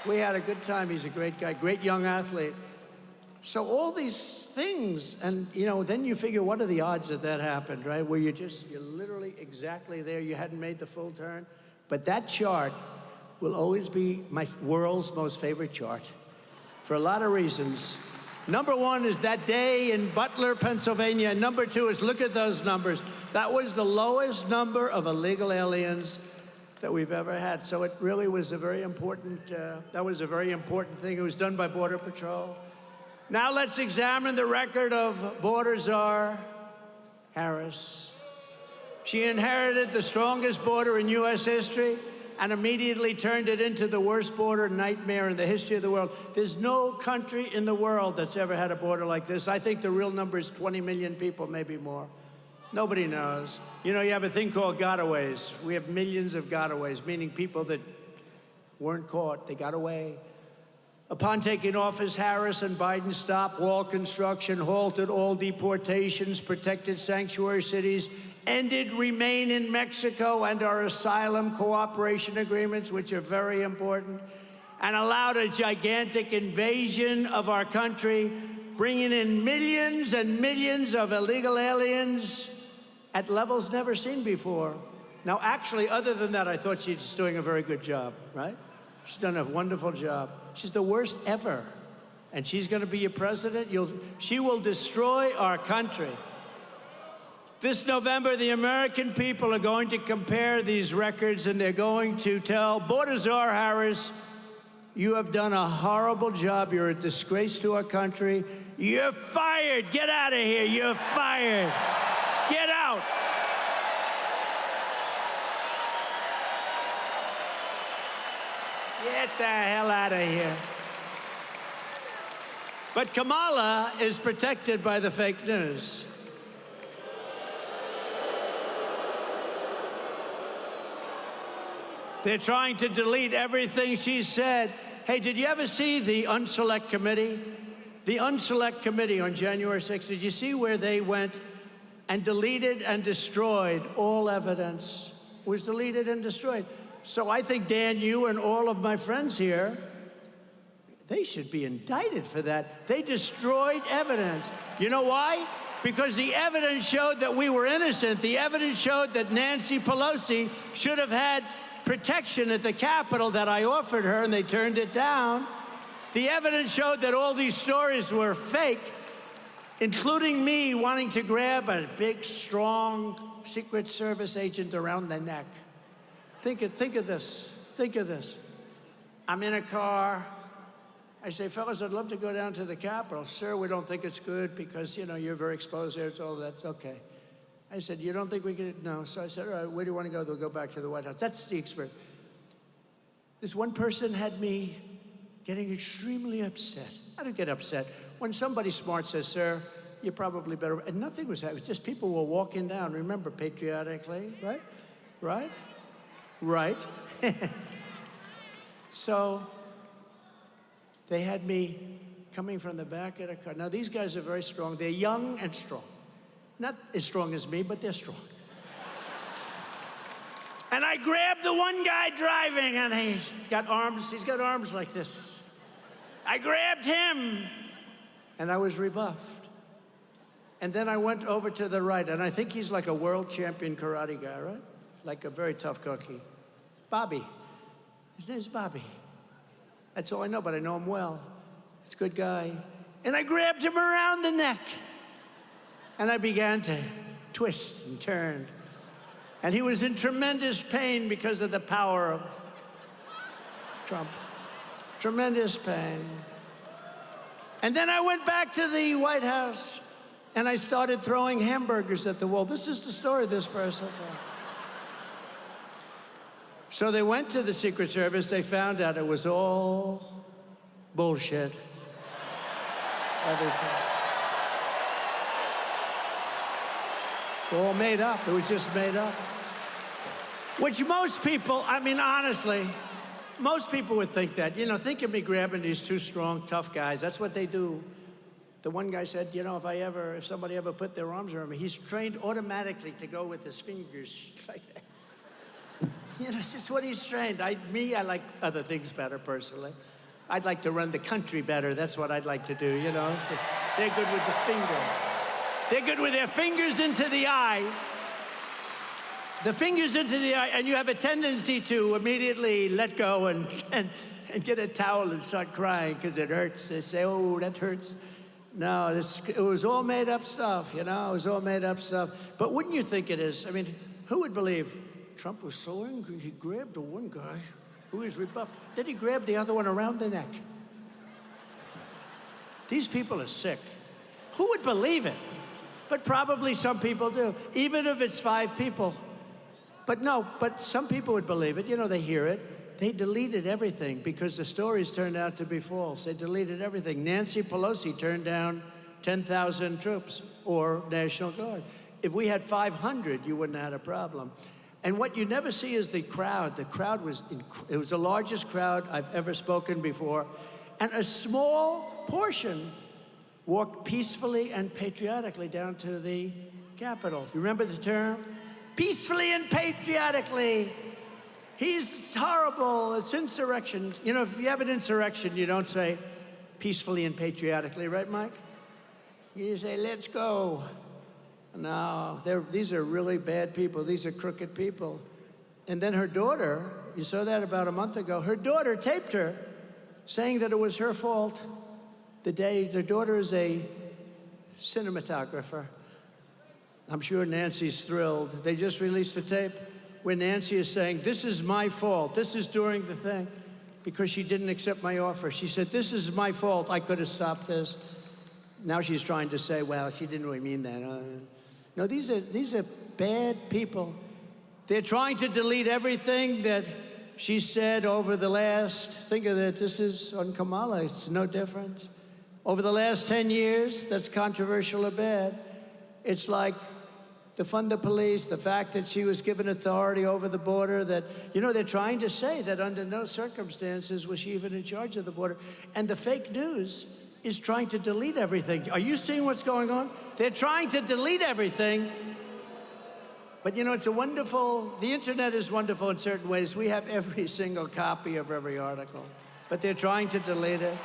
We had a good time. He's a great guy, great young athlete. So all these things, and you know, then you figure, what are the odds that happened, right? Where you're literally exactly there. You hadn't made the full turn. But that chart will always be my world's most favorite chart for a lot of reasons. Number one is that day in Butler, Pennsylvania. And number two is, look at those numbers. That was the lowest number of illegal aliens that we've ever had. So it really was a very important, that was a very important thing. It was done by Border Patrol. Now let's examine the record of border czar Harris. She inherited the strongest border in U.S. history and immediately turned it into the worst border nightmare in the history of the world. There's no country in the world that's ever had a border like this. I think the real number is 20 million people, maybe more. Nobody knows. You know, you have a thing called gotaways. We have millions of gotaways, meaning people that weren't caught, they got away. Upon taking office, Harris and Biden stopped wall construction, halted all deportations, protected sanctuary cities, ended remain in Mexico and our asylum cooperation agreements, which are very important, and allowed a gigantic invasion of our country, bringing in millions and millions of illegal aliens at levels never seen before. Now, actually, other than that, I thought she was doing a very good job, right? She's done a wonderful job. She's the worst ever. And she's going to be your president. She will destroy our country. This November, the American people are going to compare these records, and they're going to tell Border Czar Harris, you have done a horrible job. You're a disgrace to our country. You're fired. Get out of here. You're fired. Get out. Get the hell out of here. But Kamala is protected by the fake news. They're trying to delete everything she said. Hey, did you ever see the Unselect Committee? The Unselect Committee on January 6th, did you see where they went and deleted and destroyed all evidence? It was deleted and destroyed. So I think, Dan, you and all of my friends here, they should be indicted for that. They destroyed evidence. You know why? Because the evidence showed that we were innocent. The evidence showed that Nancy Pelosi should have had protection at the Capitol that I offered her, and they turned it down. The evidence showed that all these stories were fake, including me wanting to grab a big, strong Secret Service agent around the neck. Think of this. Think of this. I'm in a car. I say, fellas, I'd love to go down to the Capitol. Sir, we don't think it's good because, you know, you're very exposed there. It's all that's okay. I said, you don't think we could? No. So I said, all right, where do you want to go? We'll go back to the White House. That's the experience. This one person had me getting extremely upset. I don't get upset. When somebody smart says, sir, you're probably better. And nothing was happening. Just people were walking down. Remember, patriotically, right? Right? Right. So they had me coming from the back of the car. Now, these guys are very strong. They're young and strong. Not as strong as me, but they're strong. And I grabbed the one guy driving, and he's got arms like this. I grabbed him, and I was rebuffed. And then I went over to the right, and I think he's like a world champion karate guy, right? Like a very tough cookie. Bobby. His name's Bobby. That's all I know, but I know him well. He's a good guy. And I grabbed him around the neck. And I began to twist and turn. And he was in tremendous pain because of the power of Trump. Tremendous pain. And then I went back to the White House, and I started throwing hamburgers at the wall. This is the story this person told. So they went to the Secret Service. They found out it was all bullshit. Everything. All made up. It was just made up. Which most people, I mean, honestly, most people would think that. You know, think of me grabbing these two strong, tough guys. That's what they do. The one guy said, you know, if somebody ever put their arms around me, he's trained automatically to go with his fingers like that. You know, just what he's trained. I like other things better, personally. I'd like to run the country better. That's what I'd like to do, you know. So they're good with the finger. They're good with their fingers into the eye. The fingers into the eye, and you have a tendency to immediately let go and get a towel and start crying because it hurts. They say, oh, that hurts. No, it was all made up stuff, you know. It was all made up stuff. But wouldn't you think it is? I mean, who would believe Trump was so angry he grabbed the one guy who was rebuffed. Then he grabbed the other one around the neck. These people are sick. Who would believe it? But probably some people do, even if it's 5 people. But some people would believe it. You know, they hear it. They deleted everything because the stories turned out to be false. They deleted everything. Nancy Pelosi turned down 10,000 troops or National Guard. If we had 500, you wouldn't have had a problem. And what you never see is the crowd. The crowd was, it was the largest crowd I've ever spoken before. And a small portion walked peacefully and patriotically down to the Capitol. You remember the term? Peacefully and patriotically. He's horrible. It's insurrection. You know, if you have an insurrection, you don't say peacefully and patriotically, right, Mike? You say, let's go. No, these are really bad people. These are crooked people. And then her daughter, you saw that about a month ago, her daughter taped her saying that it was her fault. Their daughter is a cinematographer. I'm sure Nancy's thrilled. They just released a tape where Nancy is saying, this is my fault. This is during the thing, because she didn't accept my offer. She said, this is my fault. I could have stopped this. Now she's trying to say, well, she didn't really mean that. No, these are bad people. They're trying to delete everything that She said over the last, think of it, this is on Kamala, it's no different. Over the last 10 years, that's controversial or bad. It's like defund the police, the fact that she was given authority over the border, that, you know, they're trying to say that under no circumstances was she even in charge of the border. And the fake news is trying to delete everything. Are you seeing what's going on? They're trying to delete everything. But you know, it's a wonderful, the internet is wonderful in certain ways. We have every single copy of every article, but they're trying to delete it.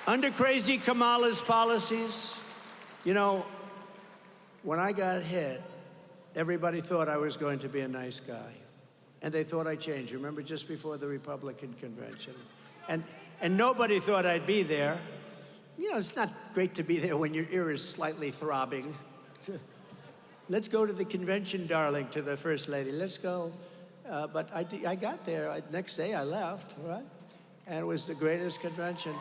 Under crazy Kamala's policies, you know, when I got hit, everybody thought I was going to be a nice guy. And they thought I changed. Remember, just before the Republican convention. And nobody thought I'd be there. You know, it's not great to be there when your ear is slightly throbbing. Let's go to the convention, darling, to the First Lady. Let's go. But I got there. Next day, I left, right? And it was the greatest convention.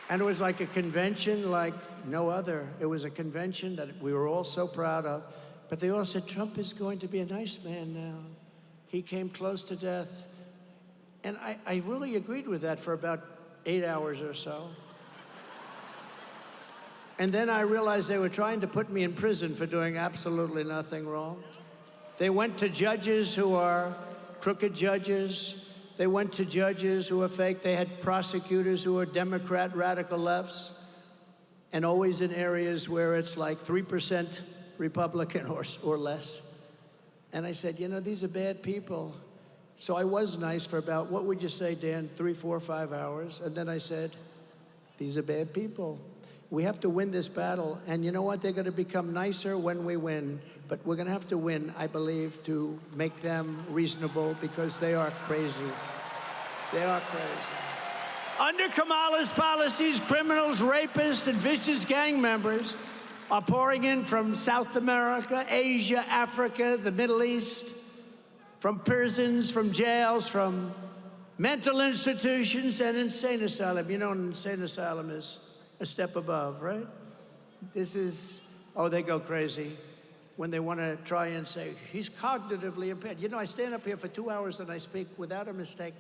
And it was like a convention like no other. It was a convention that we were all so proud of. But they all said, Trump is going to be a nice man now. He came close to death. And I really agreed with that for about 8 hours or so. And then I realized they were trying to put me in prison for doing absolutely nothing wrong. They went to judges who are crooked judges. They went to judges who are fake. They had prosecutors who are Democrat radical lefts, and always in areas where it's like 3% Republican or less. And I said, you know, these are bad people. So I was nice for about, what would you say, Dan, 3, 4, 5 hours? And then I said, these are bad people. We have to win this battle. And you know what? They're going to become nicer when we win. But we're going to have to win, I believe, to make them reasonable, because they are crazy. They are crazy. Under Kamala's policies, criminals, rapists, and vicious gang members are pouring in from South America, Asia, Africa, the Middle East, from prisons, from jails, from mental institutions, and insane asylum. You know, an insane asylum is a step above, right? This is, oh, they go crazy when they want to try and say, he's cognitively impaired. You know, I stand up here for 2 hours and I speak without a mistake.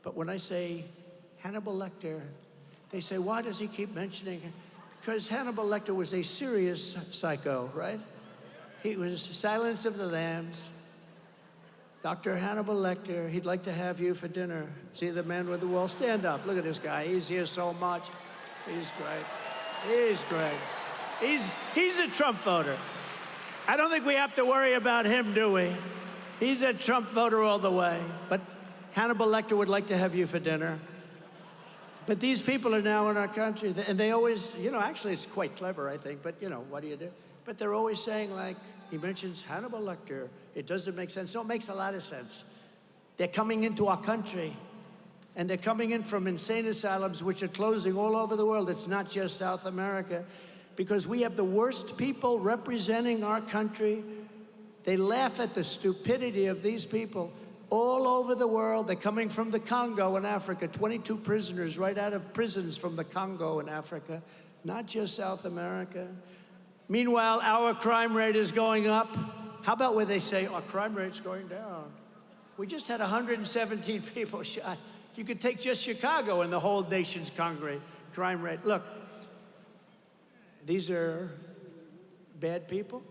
But when I say Hannibal Lecter, they say, why does he keep mentioning it? Because Hannibal Lecter was a serious psycho, right? He was Silence of the Lambs. Dr. Hannibal Lecter, he'd like to have you for dinner. See the man with the wall? Stand up. Look at this guy. He's here so much. He's great. He's great. He's a Trump voter. I don't think we have to worry about him, do we? He's a Trump voter all the way. But Hannibal Lecter would like to have you for dinner. But these people are now in our country, and they always, you know, actually it's quite clever, I think, but, you know, what do you do? But they're always saying, like, he mentions Hannibal Lecter. It doesn't make sense. No, it makes a lot of sense. They're coming into our country. And they're coming in from insane asylums, which are closing all over the world. It's not just South America, because we have the worst people representing our country. They laugh at the stupidity of these people all over the world. They're coming from the Congo in Africa, 22 prisoners right out of prisons from the Congo in Africa, not just South America. Meanwhile, our crime rate is going up. How about where they say our crime rate's going down? We just had 117 people shot. You could take just Chicago and the whole nation's crime rate. Look, these are bad people.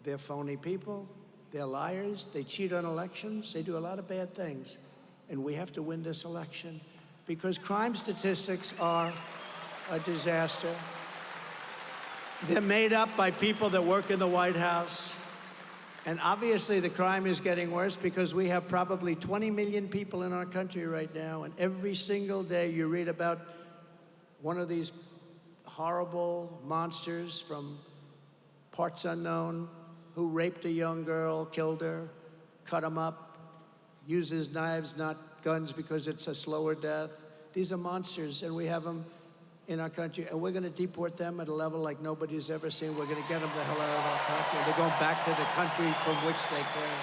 They're phony people. They're liars. They cheat on elections. They do a lot of bad things. And we have to win this election, because crime statistics are a disaster. They're made up by people that work in the White House. And obviously the crime is getting worse, because we have probably 20 million people in our country right now, and every single day you read about one of these horrible monsters from parts unknown who raped a young girl, killed her, cut him up, uses knives, not guns, because it's a slower death. These are monsters, and we have them in our country, and we're going to deport them at a level like nobody's ever seen. We're going to get them the hell out of our country. They're going back to the country from which they came.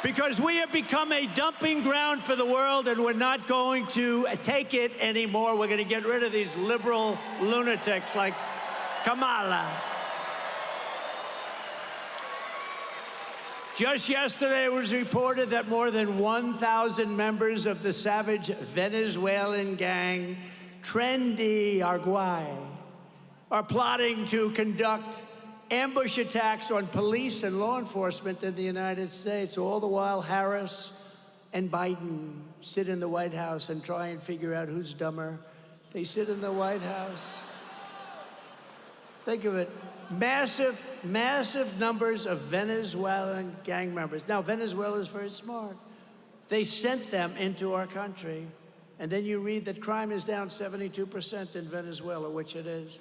Because we have become a dumping ground for the world, and we're not going to take it anymore. We're going to get rid of these liberal lunatics like Kamala. Just yesterday, it was reported that more than 1,000 members of the savage Venezuelan gang, Trendy Arguay, are plotting to conduct ambush attacks on police and law enforcement in the United States. All the while, Harris and Biden sit in the White House and try and figure out who's dumber. They sit in the White House. Think of it. Massive, massive numbers of Venezuelan gang members. Now, Venezuela is very smart. They sent them into our country. And then you read that crime is down 72% in Venezuela, which it is.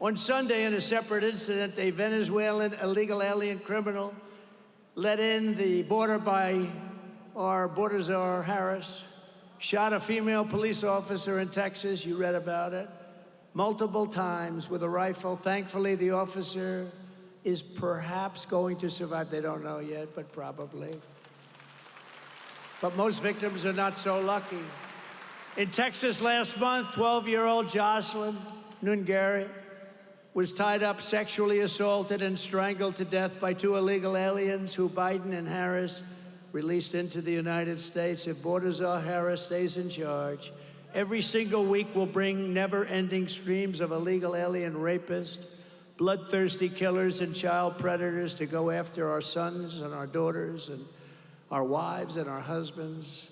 On Sunday, in a separate incident, a Venezuelan illegal alien criminal let in the border by our border czar, Harris, shot a female police officer in Texas. You read about it. Multiple times with a rifle. Thankfully, the officer is perhaps going to survive. They don't know yet, but probably. But most victims are not so lucky. In Texas last month, 12-year-old Jocelyn Nungari was tied up, sexually assaulted, and strangled to death by two illegal aliens who Biden and Harris released into the United States. If Border Czar Harris stays in charge, every single week will bring never-ending streams of illegal alien rapists, bloodthirsty killers, and child predators to go after our sons and our daughters and our wives and our husbands.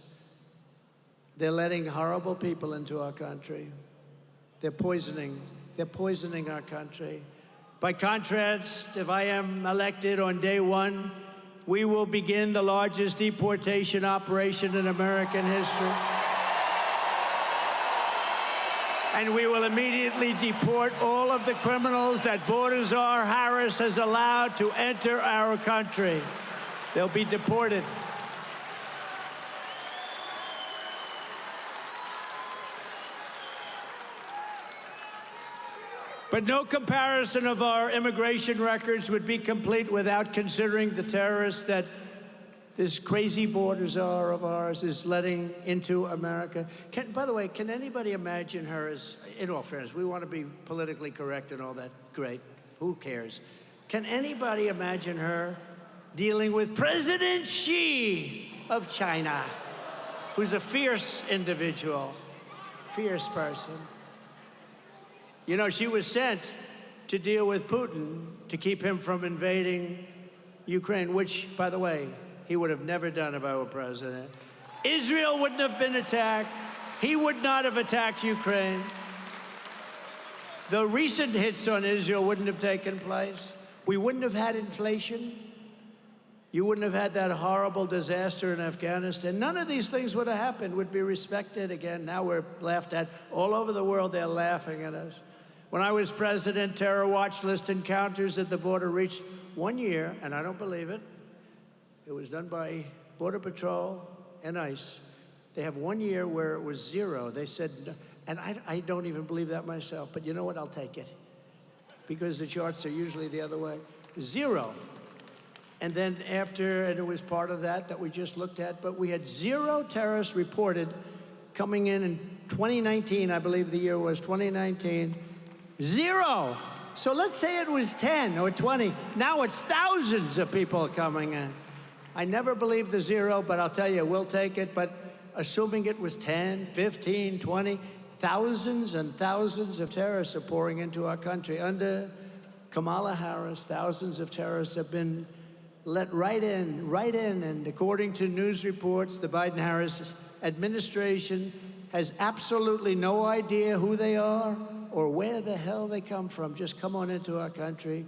They're letting horrible people into our country. They're poisoning our country. By contrast, if I am elected on day one, we will begin the largest deportation operation in American history. And we will immediately deport all of the criminals that Border Czar Harris has allowed to enter our country. They'll be deported. But no comparison of our immigration records would be complete without considering the terrorists that this crazy border czar of ours is letting into America. By the way, can anybody imagine her as, in all fairness, we want to be politically correct and all that, great, who cares? Can anybody imagine her dealing with President Xi of China, who's a fierce individual, fierce person? You know, she was sent to deal with Putin to keep him from invading Ukraine, which, by the way, he would have never done if I were president. Israel wouldn't have been attacked. He would not have attacked Ukraine. The recent hits on Israel wouldn't have taken place. We wouldn't have had inflation. You wouldn't have had that horrible disaster in Afghanistan. None of these things would have happened, would be respected again. Now we're laughed at. All over the world, they're laughing at us. When I was president, terror watch list encounters at the border reached 1 year, and I don't believe it. It was done by Border Patrol and ICE. They have 1 year where it was 0. They said, and I don't even believe that myself, but you know what? I'll take it. Because the charts are usually the other way. 0. And then after, and it was part of that we just looked at, but we had 0 terrorists reported coming in 2019, I believe the year was 2019. 0. So let's say it was 10 or 20. Now it's thousands of people coming in. I never believed the 0, but I'll tell you, we'll take it. But assuming it was 10, 15, 20, thousands and thousands of terrorists are pouring into our country. Under Kamala Harris, thousands of terrorists have been let right in. And according to news reports, the Biden-Harris administration has absolutely no idea who they are or where the hell they come from. Just come on into our country.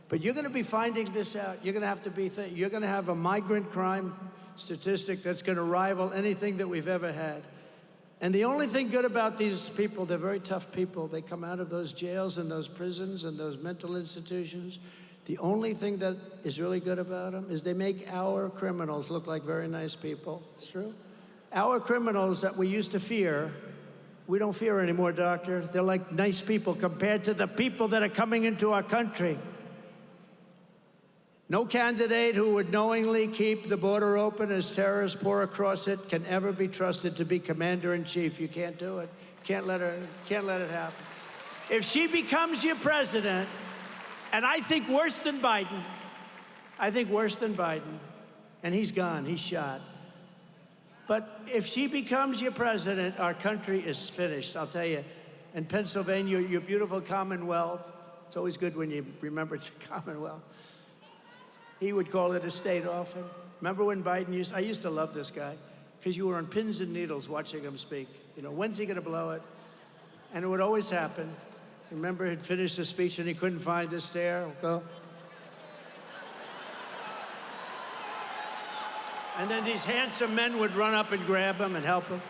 But you're going to be finding this out. You're going to have to be, you're going to have a migrant crime statistic that's going to rival anything that we've ever had. And the only thing good about these people, they're very tough people. They come out of those jails and those prisons and those mental institutions. The only thing that is really good about them is they make our criminals look like very nice people. It's true. Our criminals that we used to fear, we don't fear anymore, doctor. They're like nice people compared to the people that are coming into our country. No candidate who would knowingly keep the border open as terrorists pour across it can ever be trusted to be commander-in-chief. You can't do it. Can't let it happen. if she becomes your president, and I think worse than Biden, and he's gone, he's shot. But if she becomes your president, our country is finished, I'll tell you. And Pennsylvania, your beautiful Commonwealth, it's always good when you remember it's a Commonwealth. He would call it a state often. Remember when Biden I used to love this guy, because you were on pins and needles watching him speak. You know, when's he gonna blow it? And it would always happen. Remember, he'd finished the speech and he couldn't find the stair. Go. And then these handsome men would run up and grab him and help him.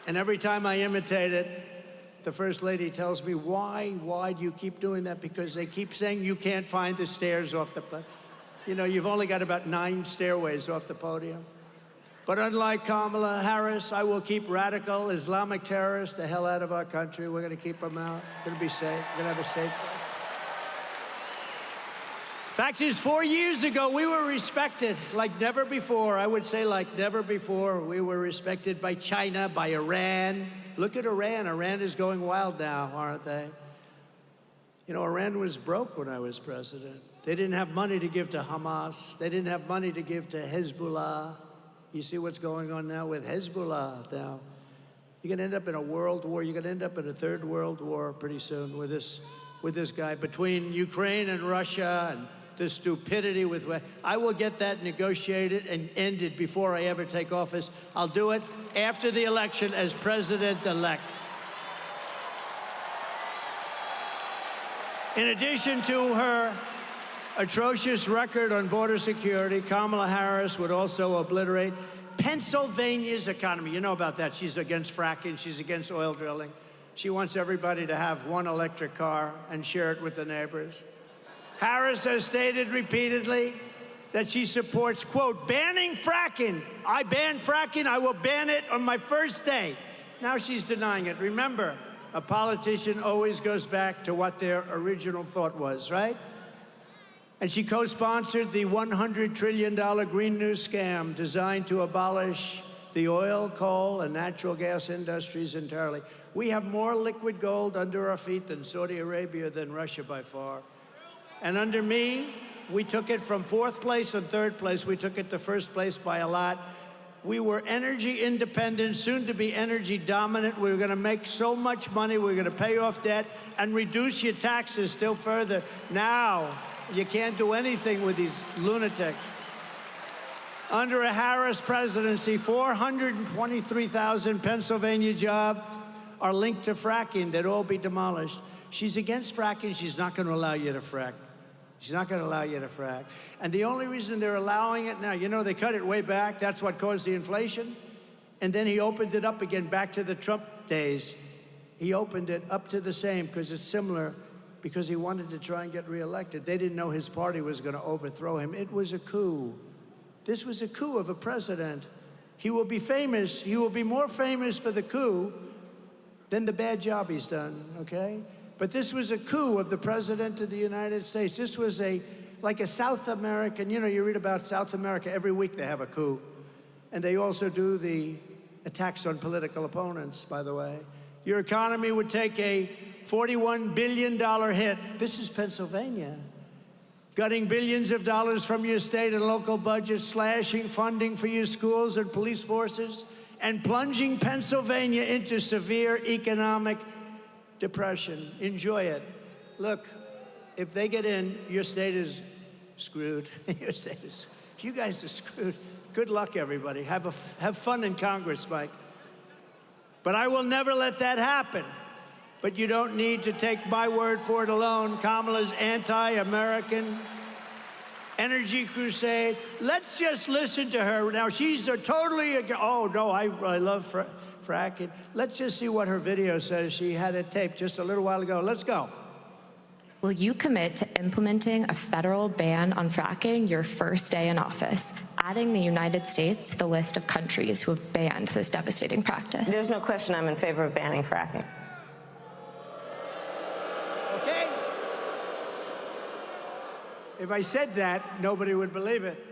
And every time I imitate it, the First Lady tells me, why do you keep doing that? Because they keep saying you can't find the stairs off the, you know, you've only got about 9 stairways off the podium. But unlike Kamala Harris, I will keep radical Islamic terrorists the hell out of our country. We're gonna keep them out. We're gonna be safe. We're gonna have a safe place. Fact is, 4 years ago, we were respected like never before. I would say like never before. We were respected by China, by Iran. Look at Iran. Iran is going wild now, aren't they? You know, Iran was broke when I was president. They didn't have money to give to Hamas. They didn't have money to give to Hezbollah. You see what's going on now with Hezbollah now. You're gonna end up in a world war. You're gonna end up in a 3rd world war pretty soon with this guy. Between Ukraine and Russia and the stupidity with, I will get that negotiated and ended before I ever take office. I'll do it after the election as president-elect. In addition to her atrocious record on border security, Kamala Harris would also obliterate Pennsylvania's economy. You know about that. She's against fracking. She's against oil drilling. She wants everybody to have one electric car and share it with the neighbors. Harris has stated repeatedly that she supports, quote, banning fracking. I ban fracking. I will ban it on my first day. Now she's denying it. Remember, a politician always goes back to what their original thought was, right? And she co-sponsored the $100 trillion Green New scam designed to abolish the oil, coal, and natural gas industries entirely. We have more liquid gold under our feet than Saudi Arabia, than Russia by far. And under me, we took it from 4th place and 3rd place. We took it to 1st place by a lot. We were energy independent, soon to be energy dominant. We were gonna make so much money. We were gonna pay off debt and reduce your taxes still further. Now, you can't do anything with these lunatics. Under a Harris presidency, 423,000 Pennsylvania jobs are linked to fracking. They'd all be demolished. She's against fracking. She's not going to allow you to frack. She's not going to allow you to frack. And the only reason they're allowing it now, you know, they cut it way back. That's what caused the inflation. And then he opened it up again back to the Trump days. He opened it up to the same because it's similar, because he wanted to try and get reelected. They didn't know his party was going to overthrow him. It was a coup. This was a coup of a president. He will be famous. He will be more famous for the coup than the bad job he's done, okay? But this was a coup of the President of the United States. This was like a South American, you know, you read about South America, every week they have a coup. And they also do the attacks on political opponents, by the way. Your economy would take a $41 billion hit. This is Pennsylvania. Gutting billions of dollars from your state and local budgets, slashing funding for your schools and police forces, and plunging Pennsylvania into severe economic depression. Enjoy it. Look, if they get in, your state is screwed. Your state is, you guys are screwed. Good luck, everybody. Have fun in Congress, Mike. But I will never let that happen. But you don't need to take my word for it alone. Kamala's anti-American energy crusade. Let's just listen to her. Now, she's totally, oh, no, I love fracking. Let's just see what her video says. She had it taped just a little while ago. Let's go. Will you commit to implementing a federal ban on fracking your first day in office, adding the United States to the list of countries who have banned this devastating practice? There's no question I'm in favor of banning fracking. Okay. If I said that, nobody would believe it.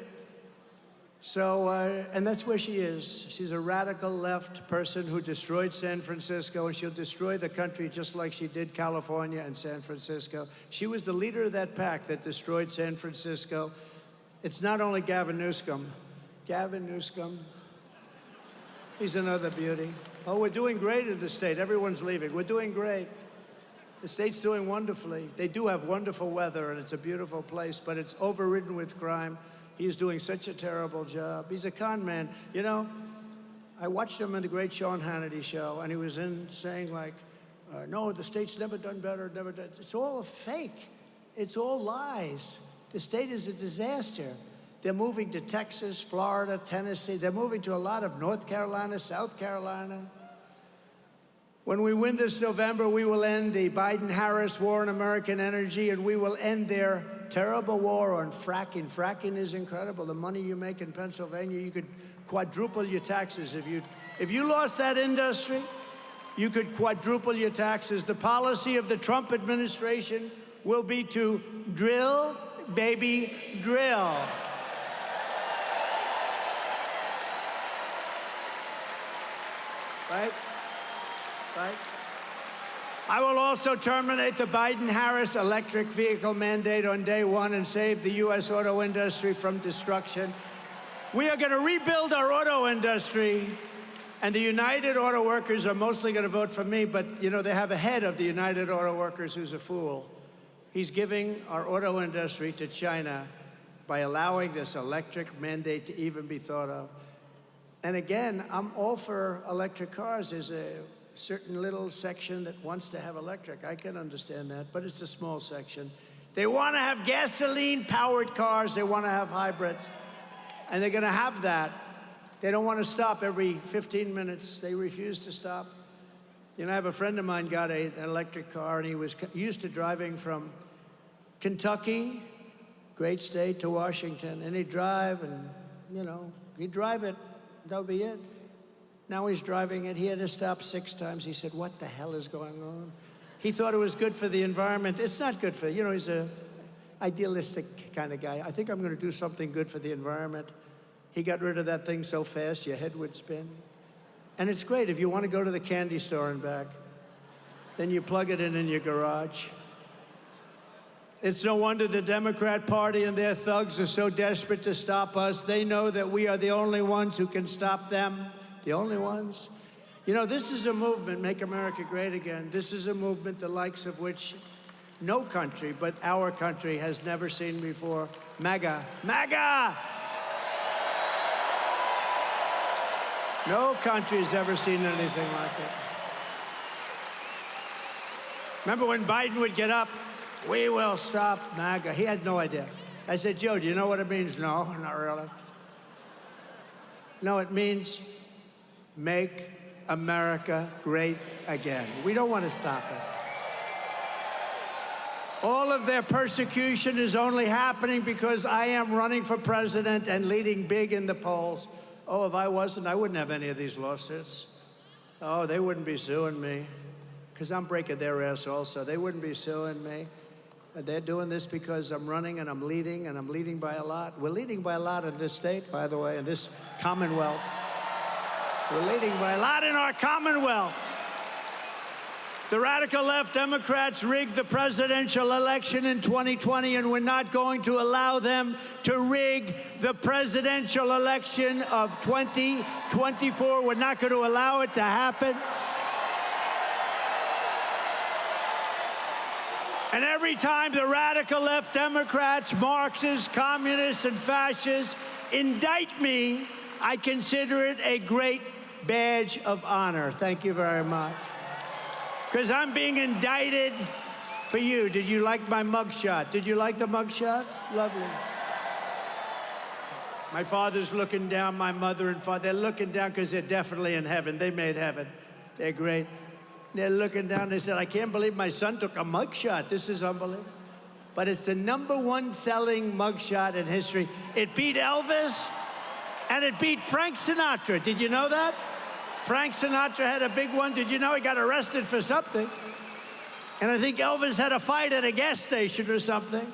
So, and that's where she is. She's a radical left person who destroyed San Francisco, and she'll destroy the country just like she did California and San Francisco. She was the leader of that pack that destroyed San Francisco. It's not only Gavin Newsom. Gavin Newsom, he's another beauty. Oh, we're doing great in the state. Everyone's leaving. We're doing great. The state's doing wonderfully. They do have wonderful weather, and it's a beautiful place, but it's overridden with crime. He's doing such a terrible job. He's a con man. You know, I watched him in the great Sean Hannity show, and he was saying like, no, the state's never done better, never done. It's all fake. It's all lies. The state is a disaster. They're moving to Texas, Florida, Tennessee. They're moving to a lot of North Carolina, South Carolina. When we win this November, we will end the Biden-Harris war on American energy, and we will end their terrible war on fracking. Fracking is incredible. The money you make in Pennsylvania, you could quadruple your taxes. If you lost that industry, you could quadruple your taxes. The policy of the Trump administration will be to drill, baby, drill. Right? Right? I will also terminate the Biden-Harris electric vehicle mandate on day one and save the U.S. auto industry from destruction. We are going to rebuild our auto industry, and the United Auto Workers are mostly going to vote for me, but, you know, they have a head of the United Auto Workers who's a fool. He's giving our auto industry to China by allowing this electric mandate to even be thought of. And again, I'm all for electric cars. There's a certain little section that wants to have electric. I can understand that, but it's a small section. They want to have gasoline-powered cars. They want to have hybrids, and they're going to have that. They don't want to stop every 15 minutes. They refuse to stop. You know, I have a friend of mine got an electric car, and he was used to driving from Kentucky, great state, to Washington, and he'd drive, and, you know, he'd drive it. That would be it. Now he's driving it. He had to stop 6 times. He said, what the hell is going on? He thought it was good for the environment. It's not good for, you know, he's an idealistic kind of guy. I think I'm going to do something good for the environment. He got rid of that thing so fast, your head would spin. And it's great if you want to go to the candy store and back. Then you plug it in your garage. It's no wonder the Democrat Party and their thugs are so desperate to stop us. They know that we are the only ones who can stop them. The only ones. You know, this is a movement, Make America Great Again. This is a movement the likes of which no country but our country has never seen before. MAGA. MAGA! No country's ever seen anything like it. Remember when Biden would get up, we will stop MAGA. He had no idea. I said, Joe, do you know what it means? No, not really. No, it means make America great again. We don't want to stop it. All of their persecution is only happening because I am running for president and leading big in the polls. Oh, if I wasn't, I wouldn't have any of these lawsuits. Oh, they wouldn't be suing me because I'm breaking their ass also. They wouldn't be suing me. They're doing this because I'm running and I'm leading by a lot. We're leading by a lot in this state, by the way, in this Commonwealth. We're leading by a lot in our Commonwealth. The radical left Democrats rigged the presidential election in 2020, and we're not going to allow them to rig the presidential election of 2024. We're not going to allow it to happen. And every time the radical left Democrats, Marxists, communists, and fascists indict me, I consider it a great badge of honor. Thank you very much. Because I'm being indicted for you. Did you like my mugshot? Did you like the mugshot? Lovely. My father's looking down, my mother and father, they're looking down because they're definitely in heaven. They made heaven. They're great. They're looking down, they said, I can't believe my son took a mugshot. This is unbelievable. But it's the #1 selling mugshot in history. It beat Elvis, and it beat Frank Sinatra. Did you know that? Frank Sinatra had a big one. Did you know he got arrested for something? And I think Elvis had a fight at a gas station or something.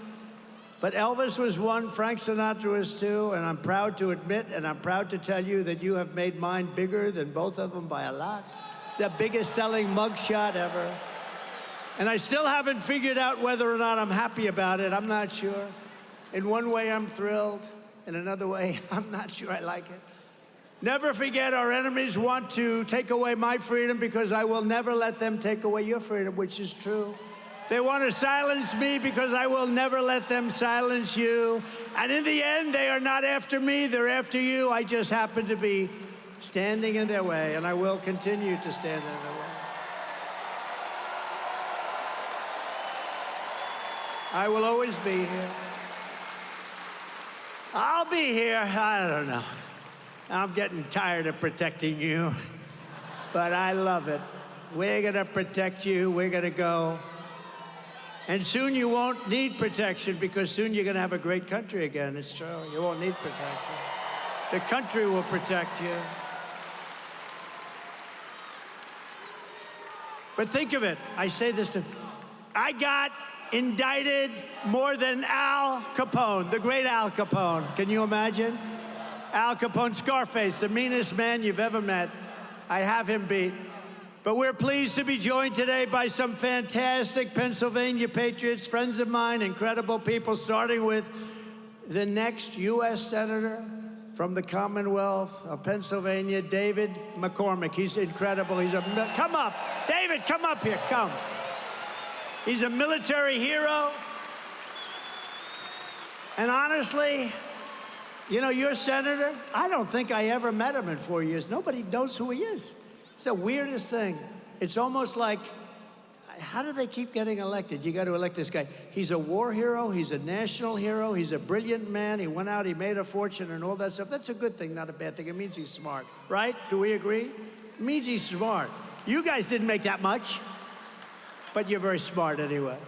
But Elvis was one, Frank Sinatra was two, and I'm proud to admit, and I'm proud to tell you that you have made mine bigger than both of them by a lot. It's the biggest selling mugshot ever. And I still haven't figured out whether or not I'm happy about it. I'm not sure. In one way, I'm thrilled. In another way, I'm not sure I like it. Never forget, our enemies want to take away my freedom because I will never let them take away your freedom, which is true. They want to silence me because I will never let them silence you. And in the end, they are not after me, they're after you. I just happen to be standing in their way, and I will continue to stand in their way. I will always be here. I'll be here, I don't know. I'm getting tired of protecting you, but I love it. We're gonna protect you, we're gonna go. And soon you won't need protection because soon you're gonna have a great country again. It's true, you won't need protection. The country will protect you. But think of it, I say this to, I got indicted more than Al Capone, the great Al Capone. Can you imagine? Al Capone, Scarface, the meanest man you've ever met. I have him beat. But we're pleased to be joined today by some fantastic Pennsylvania patriots, friends of mine, incredible people, starting with the next U.S. Senator from the Commonwealth of Pennsylvania, David McCormick. He's incredible. Come up. David, come up here, come. He's a military hero. And honestly, you know, your senator, I don't think I ever met him in 4 years. Nobody knows who he is. It's the weirdest thing. It's almost like, how do they keep getting elected? You got to elect this guy. He's a war hero. He's a national hero. He's a brilliant man. He went out, he made a fortune and all that stuff. That's a good thing, not a bad thing. It means he's smart, right? Do we agree? It means he's smart. You guys didn't make that much, but you're very smart anyway.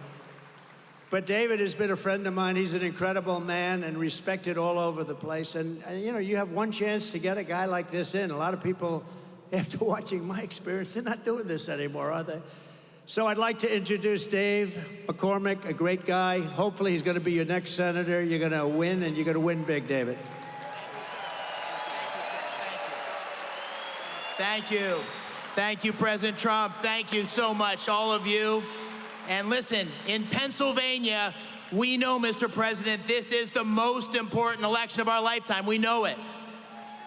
But David has been a friend of mine. He's an incredible man and respected all over the place. And you know, you have one chance to get a guy like this in. A lot of people, after watching my experience, they're not doing this anymore, are they? So I'd like to introduce Dave McCormick, a great guy. Hopefully he's going to be your next senator. You're going to win, and you're going to win big, David. Thank you. Thank you, President Trump. Thank you so much, all of you. And listen, in Pennsylvania, we know, Mr. President, this is the most important election of our lifetime. We know it.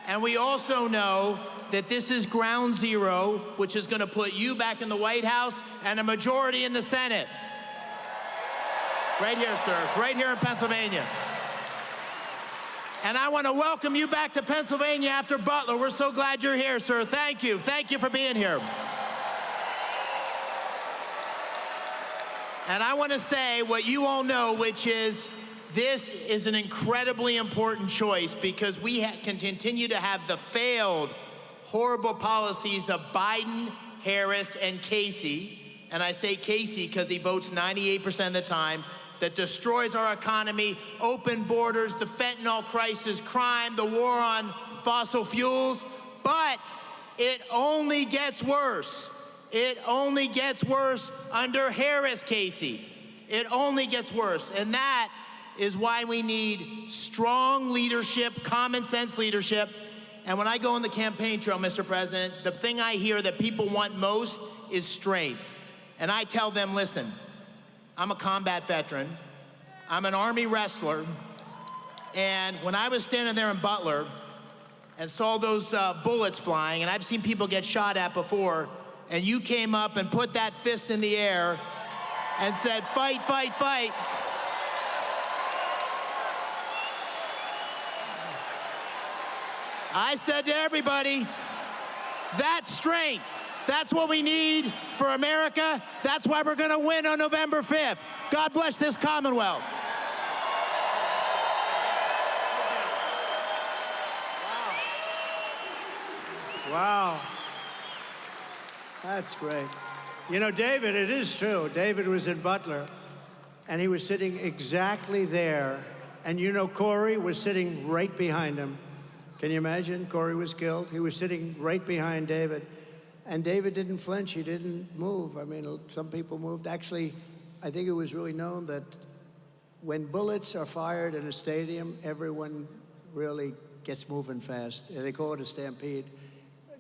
And we also know that this is ground zero, which is going to put you back in the White House and a majority in the Senate. Right here, sir. Right here in Pennsylvania. And I want to welcome you back to Pennsylvania after Butler. We're so glad you're here, sir. Thank you. Thank you for being here. And I want to say what you all know, which is this is an incredibly important choice because we can continue to have the failed, horrible policies of Biden, Harris, and Casey. And I say Casey because he votes 98% of the time, that destroys our economy, open borders, the fentanyl crisis, crime, the war on fossil fuels. But it only gets worse. It only gets worse under Harris, Casey. It only gets worse. And that is why we need strong leadership, common sense leadership. And when I go on the campaign trail, Mr. President, the thing I hear that people want most is strength. And I tell them, listen, I'm a combat veteran. I'm an Army wrestler. And when I was standing there in Butler and saw those bullets flying, and I've seen people get shot at before, and you came up and put that fist in the air and said, fight, fight, fight. I said to everybody, that's strength. That's what we need for America. That's why we're going to win on November 5th. God bless this Commonwealth. Wow. That's great. You know, David, it is true. David was in Butler, and he was sitting exactly there. And you know, Corey was sitting right behind him. Can you imagine? Corey was killed. He was sitting right behind David. And David didn't flinch. He didn't move. I mean, some people moved. Actually, I think it was really known that when bullets are fired in a stadium, everyone really gets moving fast. They call it a stampede.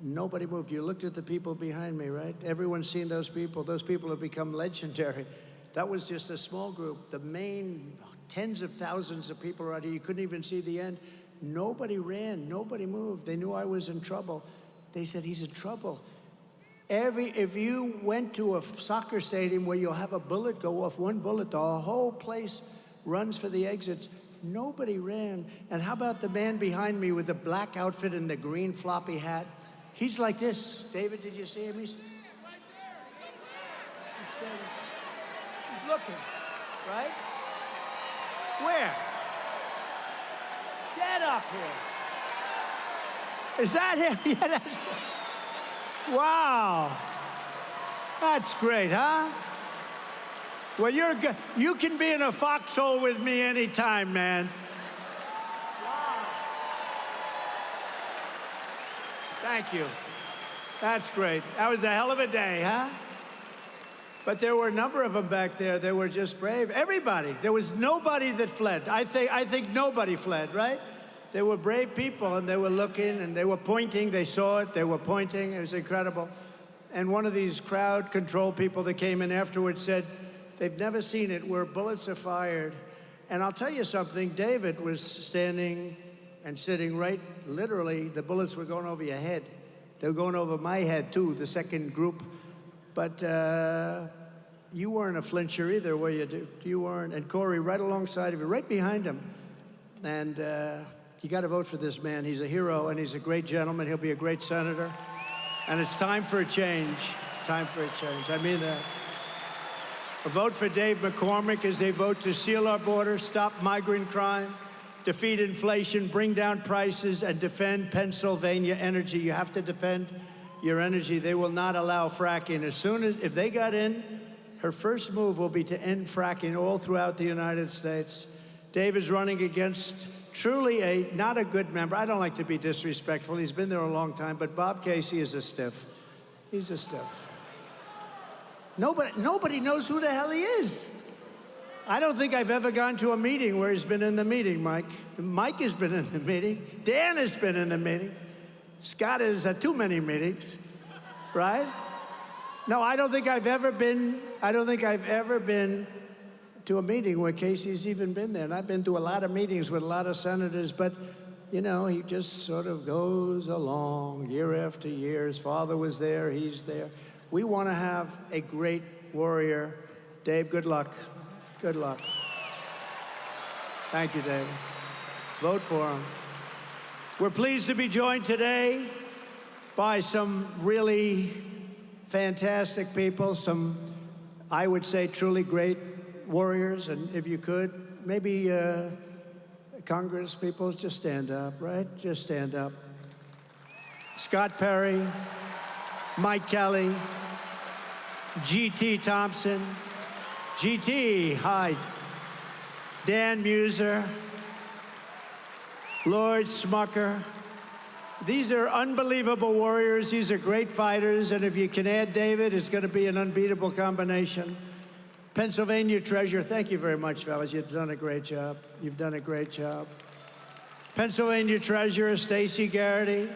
Nobody moved. You looked at the people behind me, right? Everyone's seen those people. Those people have become legendary. That was just a small group. The main tens of thousands of people around here, you couldn't even see the end. Nobody ran, nobody moved. They knew I was in trouble. They said, he's in trouble. If you went to a soccer stadium where you'll have a bullet go off, one bullet, the whole place runs for the exits. Nobody ran. And how about the man behind me with the black outfit and the green floppy hat? He's like this. David, did you see him? He's looking, right? Where? Get up here. Is that him? Yeah, that's him. Wow. That's great, huh? Well, you're good. You can be in a foxhole with me anytime, man. Wow. Thank you. That's great. That was a hell of a day, huh? But there were a number of them back there. They were just brave. Everybody. There was nobody that fled. I think nobody fled, right? They were brave people, and they were looking, and they were pointing. They saw it. They were pointing. It was incredible. And one of these crowd control people that came in afterwards said, they've never seen it where bullets are fired. And I'll tell you something. David was standing and sitting right, literally, the bullets were going over your head. They were going over my head, too, the second group. But you weren't a flincher either, were you? You weren't. And Corey, right alongside of you, right behind him. And you got to vote for this man. He's a hero, and he's a great gentleman. He'll be a great senator. And it's time for a change. Time for a change. I mean that. A vote for Dave McCormick is a vote to seal our border, stop migrant crime, defeat inflation, bring down prices, and defend Pennsylvania energy. You have to defend your energy. They will not allow fracking. If they got in, her first move will be to end fracking all throughout the United States. Dave is running against truly not a good member. I don't like to be disrespectful. He's been there a long time, but Bob Casey is a stiff. He's a stiff. Nobody knows who the hell he is. I don't think I've ever gone to a meeting where he's been in the meeting, Mike. Mike has been in the meeting. Dan has been in the meeting. Scott is at too many meetings, right? No, I don't think I've ever been to a meeting where Casey's even been there. And I've been to a lot of meetings with a lot of senators, but, you know, he just sort of goes along year after year. His father was there, he's there. We want to have a great warrior. Dave, good luck. Good luck. Thank you, David. Vote for him. We're pleased to be joined today by some really fantastic people, some, I would say, truly great warriors. And if you could, maybe Congress people, just stand up, right? Just stand up. Scott Perry, Mike Kelly, G.T. Thompson, G.T., hi, Dan Muser, Lloyd Smucker. These are unbelievable warriors. These are great fighters. And if you can add David, it's going to be an unbeatable combination. Pennsylvania Treasurer, thank you very much, fellas. You've done a great job. You've done a great job. Pennsylvania Treasurer Stacey Garrity.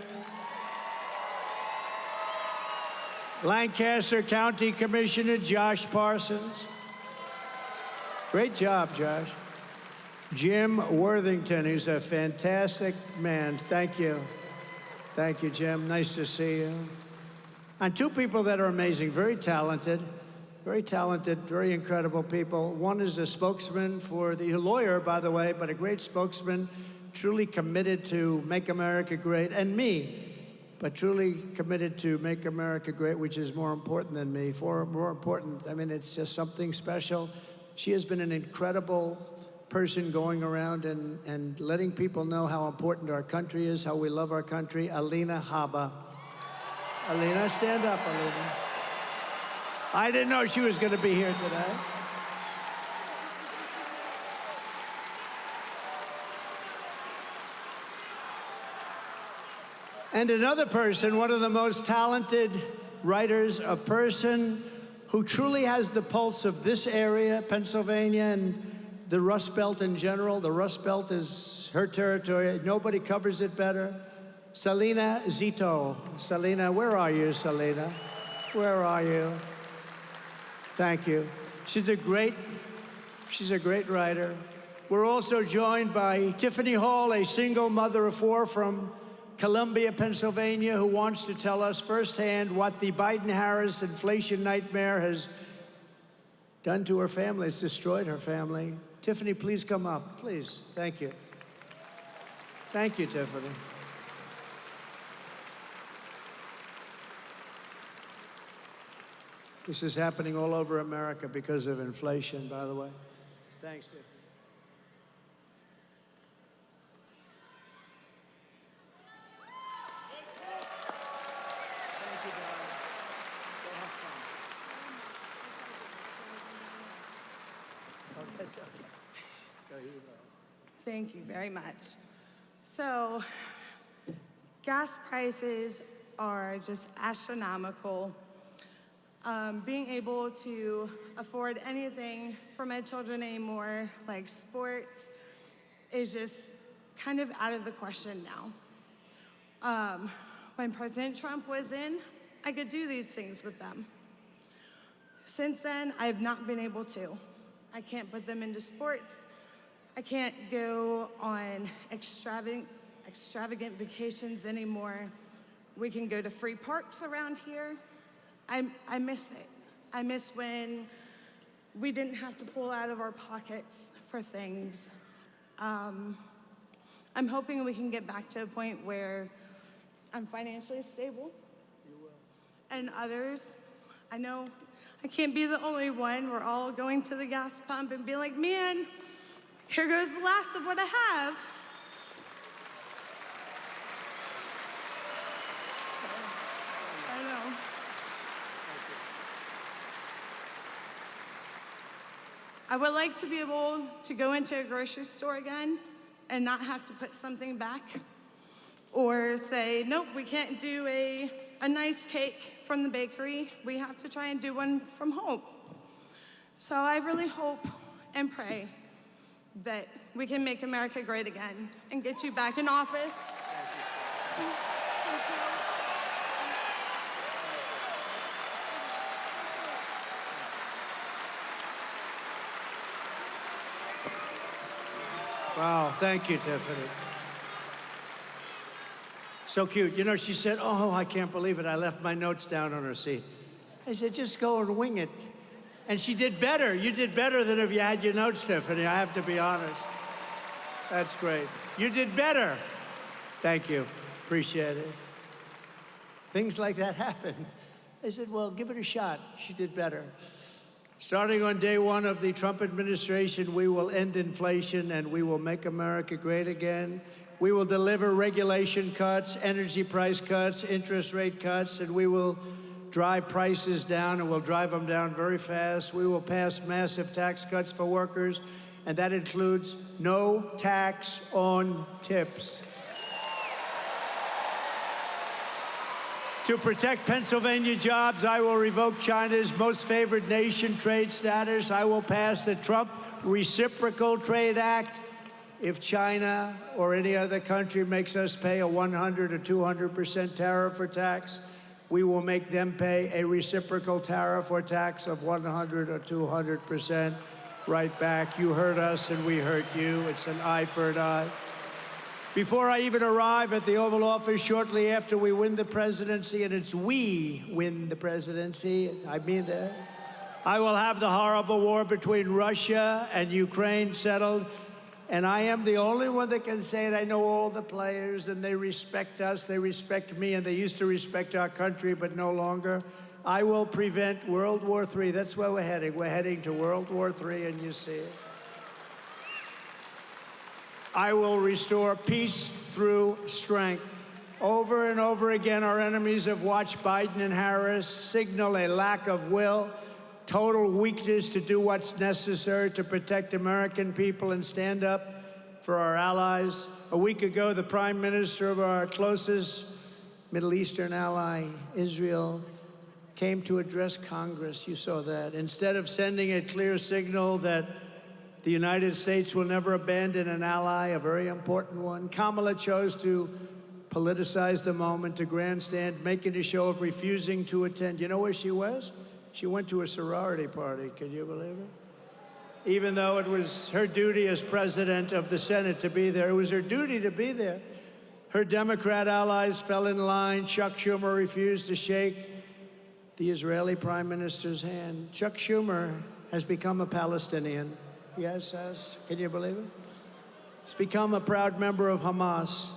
Lancaster County Commissioner Josh Parsons. Great job, Josh. Jim Worthington, who's a fantastic man. Thank you. Thank you, Jim. Nice to see you. And two people that are amazing, very talented, very incredible people. One is a spokesman for a lawyer, by the way, but a great spokesman, truly committed to make America great, and me, but truly committed to make America great, which is more important than me, more important. I mean, it's just something special. She has been an incredible person going around and letting people know how important our country is, how we love our country. Alina Habba. Alina, stand up, Alina. I didn't know she was going to be here today. And another person, one of the most talented writers, a person who truly has the pulse of this area, Pennsylvania, and the Rust Belt in general. The Rust Belt is her territory. Nobody covers it better. Selena Zito. Selena, where are you, Selena? Where are you? Thank you. She's a great writer. We're also joined by Tiffany Hall, a single mother of 4 from Columbia, Pennsylvania, who wants to tell us firsthand what the Biden-Harris inflation nightmare has done to her family. It's destroyed her family. Tiffany, please come up, please. Thank you. Thank you, Tiffany. This is happening all over America because of inflation, by the way. Thanks, Tiffany. Thank you, darling. Go have fun. Oh, that's okay. Go, you go. Thank you very much. So, gas prices are just astronomical. Being able to afford anything for my children anymore, like sports, is just kind of out of the question now. When President Trump was in, I could do these things with them. Since then, I have not been able to. I can't put them into sports. I can't go on extravagant vacations anymore. We can go to free parks around here. I miss it. I miss when we didn't have to pull out of our pockets for things. I'm hoping we can get back to a point where I'm financially stable. You will. And others, I know I can't be the only one. We're all going to the gas pump and be like, man, here goes the last of what I have. I know. I would like to be able to go into a grocery store again and not have to put something back or say, nope, we can't do a nice cake from the bakery. We have to try and do one from home. So I really hope and pray that we can make America great again and get you back in office. Thank you. Wow, thank you, Tiffany. So cute. You know, she said, oh, I can't believe it. I left my notes down on her seat. I said, just go and wing it. And she did better. You did better than if you had your notes, Tiffany. I have to be honest. That's great. You did better. Thank you. Appreciate it. Things like that happen. I said, well, give it a shot. She did better. Starting on day 1 of the Trump administration, we will end inflation and we will make America great again. We will deliver regulation cuts, energy price cuts, interest rate cuts, and we will drive prices down, and we'll drive them down very fast. We will pass massive tax cuts for workers, and that includes no tax on tips. To protect Pennsylvania jobs, I will revoke China's most favored nation trade status. I will pass the Trump Reciprocal Trade Act. If China or any other country makes us pay a 100 or 200% tariff or tax, we will make them pay a reciprocal tariff or tax of 100 or 200% right back. You hurt us and we hurt you. It's an eye for an eye. Before I even arrive at the Oval Office shortly after we win the presidency, and it's we win the presidency, I mean that, I will have the horrible war between Russia and Ukraine settled. And I am the only one that can say it. I know all the players, and they respect us, they respect me, and they used to respect our country, but no longer. I will prevent World War III. That's where we're heading. We're heading to World War III, and you see it. I will restore peace through strength. Over and over again, our enemies have watched Biden and Harris signal a lack of will, total weakness to do what's necessary to protect American people and stand up for our allies. A week ago, the Prime Minister of our closest Middle Eastern ally, Israel, came to address Congress. You saw that. Instead of sending a clear signal that The United States will never abandon an ally, a very important one. Kamala chose to politicize the moment, to grandstand, making a show of refusing to attend. You know where she was? She went to a sorority party. Can you believe it? Even though it was her duty as president of the Senate to be there, it was her duty to be there. Her Democrat allies fell in line. Chuck Schumer refused to shake the Israeli prime minister's hand. Chuck Schumer has become a Palestinian. Yes, has. Can you believe it? He's become a proud member of Hamas.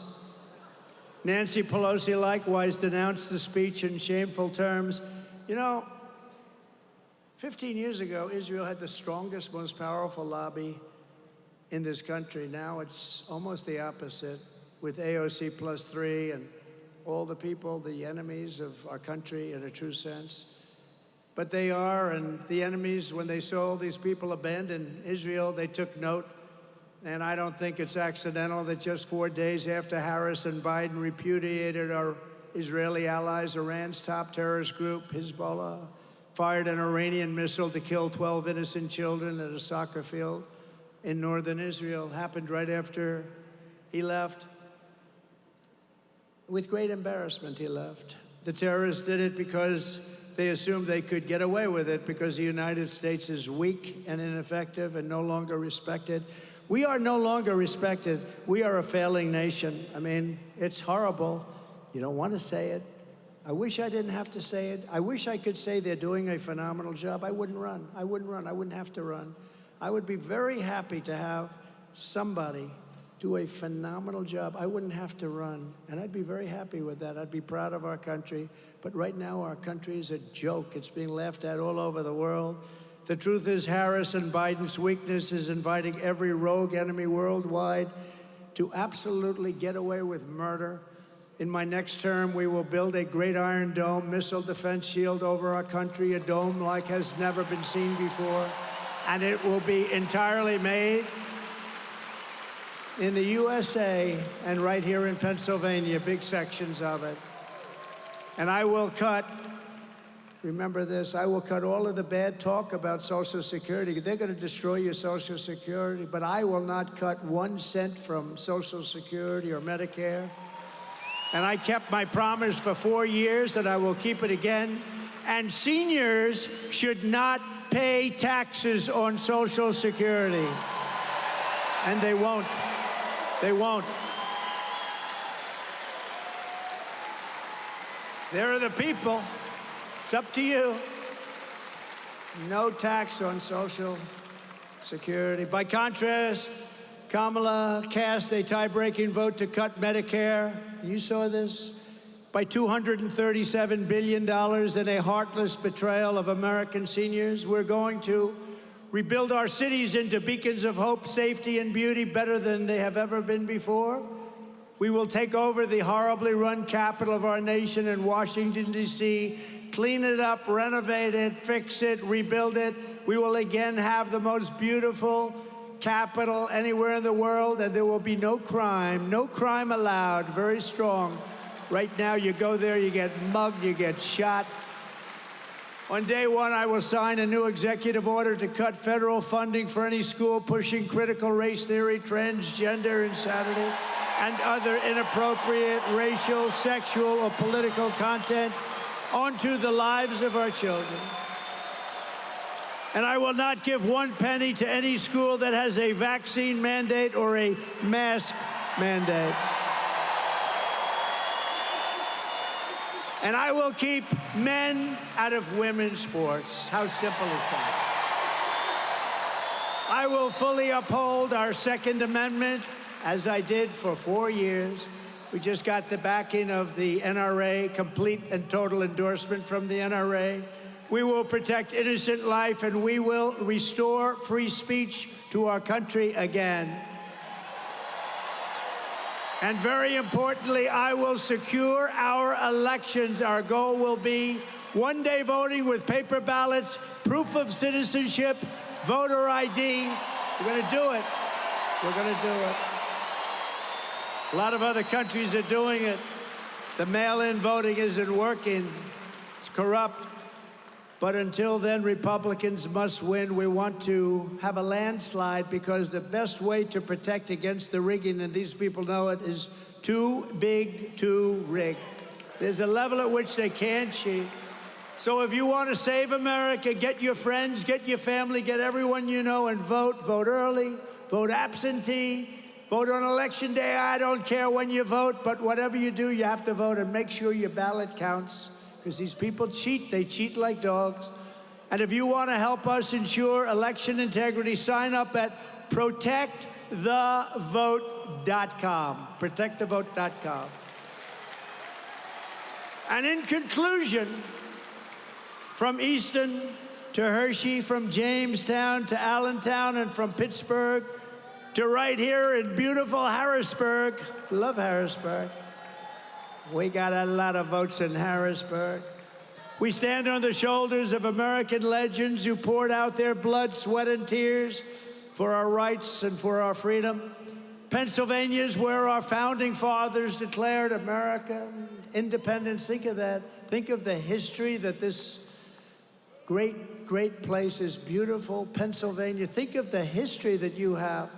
Nancy Pelosi likewise denounced the speech in shameful terms. You know, 15 years ago, Israel had the strongest, most powerful lobby in this country. Now it's almost the opposite, with AOC +3 and all the people, the enemies of our country in a true sense. But they are, and the enemies, when they saw all these people abandon Israel, they took note. And I don't think it's accidental that just 4 days after Harris and Biden repudiated our Israeli allies, Iran's top terrorist group, Hezbollah, fired an Iranian missile to kill 12 innocent children at a soccer field in northern Israel. Happened right after he left. With great embarrassment, he left. The terrorists did it because they assumed they could get away with it because the United States is weak and ineffective and no longer respected. We are no longer respected. We are a failing nation. I mean, it's horrible. You don't want to say it. I wish I didn't have to say it. I wish I could say they're doing a phenomenal job. I wouldn't run. I wouldn't run. I wouldn't have to run. I would be very happy to have somebody do a phenomenal job. I wouldn't have to run, and I'd be very happy with that. I'd be proud of our country. But right now, our country is a joke. It's being laughed at all over the world. The truth is, Harris and Biden's weakness is inviting every rogue enemy worldwide to absolutely get away with murder. In my next term, we will build a great Iron Dome missile defense shield over our country, a dome like has never been seen before, and it will be entirely made in the USA and right here in Pennsylvania, big sections of it. And I will cut, remember this, I will cut all of the bad talk about Social Security. They're going to destroy your Social Security, but I will not cut 1 cent from Social Security or Medicare. And I kept my promise for 4 years that I will keep it again. And seniors should not pay taxes on Social Security. And they won't. They won't. There are the people. It's up to you. No tax on Social Security. By contrast, Kamala cast a tie-breaking vote to cut Medicare. You saw this? By $237 billion in a heartless betrayal of American seniors. We're going to rebuild our cities into beacons of hope, safety, and beauty better than they have ever been before. We will take over the horribly run capital of our nation in Washington, D.C., clean it up, renovate it, fix it, rebuild it. We will again have the most beautiful capital anywhere in the world, and there will be no crime allowed. Very strong. Right now, you go there, you get mugged, you get shot. On day one, I will sign a new executive order to cut federal funding for any school pushing critical race theory, transgender insanity, and other inappropriate racial, sexual, or political content onto the lives of our children. And I will not give 1 penny to any school that has a vaccine mandate or a mask mandate. And I will keep men out of women's sports. How simple is that? I will fully uphold our Second Amendment, as I did for 4 years. We just got the backing of the NRA, complete and total endorsement from the NRA. We will protect innocent life, and we will restore free speech to our country again. And very importantly, I will secure our elections. Our goal will be one-day voting with paper ballots, proof of citizenship, voter ID. We're going to do it. We're going to do it. A lot of other countries are doing it. The mail-in voting isn't working. It's corrupt. But until then, Republicans must win. We want to have a landslide because the best way to protect against the rigging, and these people know it, is too big to rig. There's a level at which they can't cheat. So if you want to save America, get your friends, get your family, get everyone you know and vote. Vote early, vote absentee, vote on election day. I don't care when you vote, but whatever you do, you have to vote and make sure your ballot counts. Because these people cheat. They cheat like dogs. And if you want to help us ensure election integrity, sign up at protectthevote.com. Protectthevote.com. And in conclusion, from Easton to Hershey, from Jamestown to Allentown, and from Pittsburgh to right here in beautiful Harrisburg. Love Harrisburg. We got a lot of votes in Harrisburg. We stand on the shoulders of American legends who poured out their blood, sweat, and tears for our rights and for our freedom. Pennsylvania is where our founding fathers declared America independence. Think of that. Think of the history that this great, great place is. Beautiful Pennsylvania. Think of the history that you have.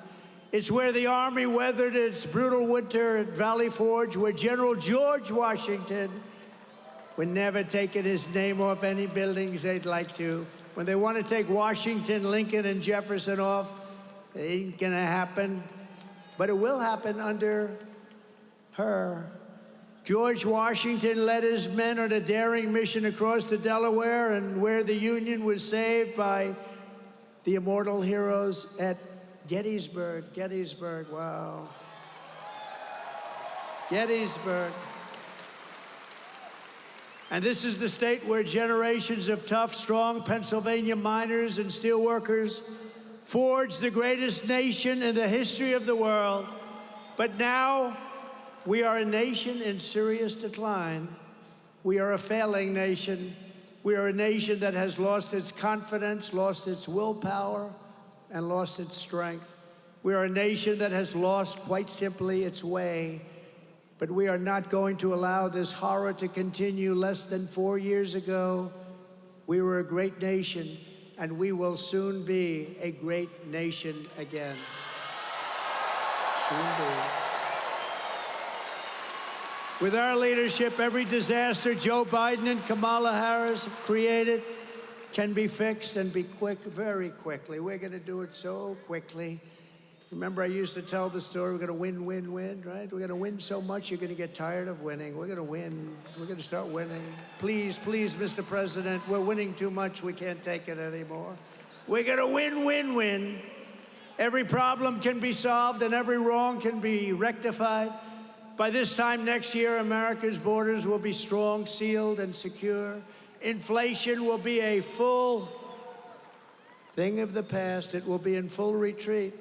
It's where the Army weathered its brutal winter at Valley Forge, where General George Washington would never taken his name off any buildings they'd like to. When they want to take Washington, Lincoln, and Jefferson off, it ain't gonna happen. But it will happen under her. George Washington led his men on a daring mission across the Delaware, and where the Union was saved by the immortal heroes at Gettysburg. Gettysburg, wow. Gettysburg. And this is the state where generations of tough, strong Pennsylvania miners and steelworkers forged the greatest nation in the history of the world. But now, we are a nation in serious decline. We are a failing nation. We are a nation that has lost its confidence, lost its willpower, and lost its strength. We are a nation that has lost, quite simply, its way. But we are not going to allow this horror to continue. Less than 4 years ago, we were a great nation, and we will soon be a great nation again. Soon be. With our leadership, every disaster Joe Biden and Kamala Harris have created can be fixed and be quick, very quickly. We're going to do it so quickly. Remember, I used to tell the story, we're going to win, win, win, right? We're going to win so much, you're going to get tired of winning. We're going to win. We're going to start winning. Please, please, Mr. President, we're winning too much. We can't take it anymore. We're going to win, win, win. Every problem can be solved and every wrong can be rectified. By this time next year, America's borders will be strong, sealed, and secure. Inflation will be a full thing of the past. It will be in full retreat.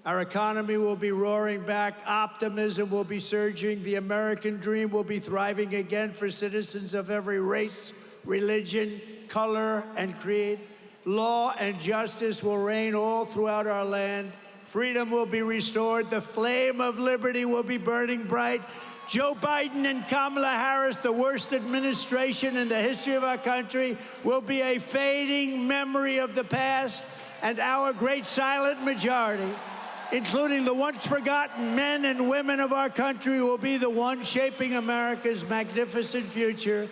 Our economy will be roaring back. Optimism will be surging. The American dream will be thriving again for citizens of every race, religion, color, and creed. Law and justice will reign all throughout our land. Freedom will be restored. The flame of liberty will be burning bright. Joe Biden and Kamala Harris, the worst administration in the history of our country, will be a fading memory of the past, and our great silent majority, including the once forgotten men and women of our country, will be the ones shaping America's magnificent future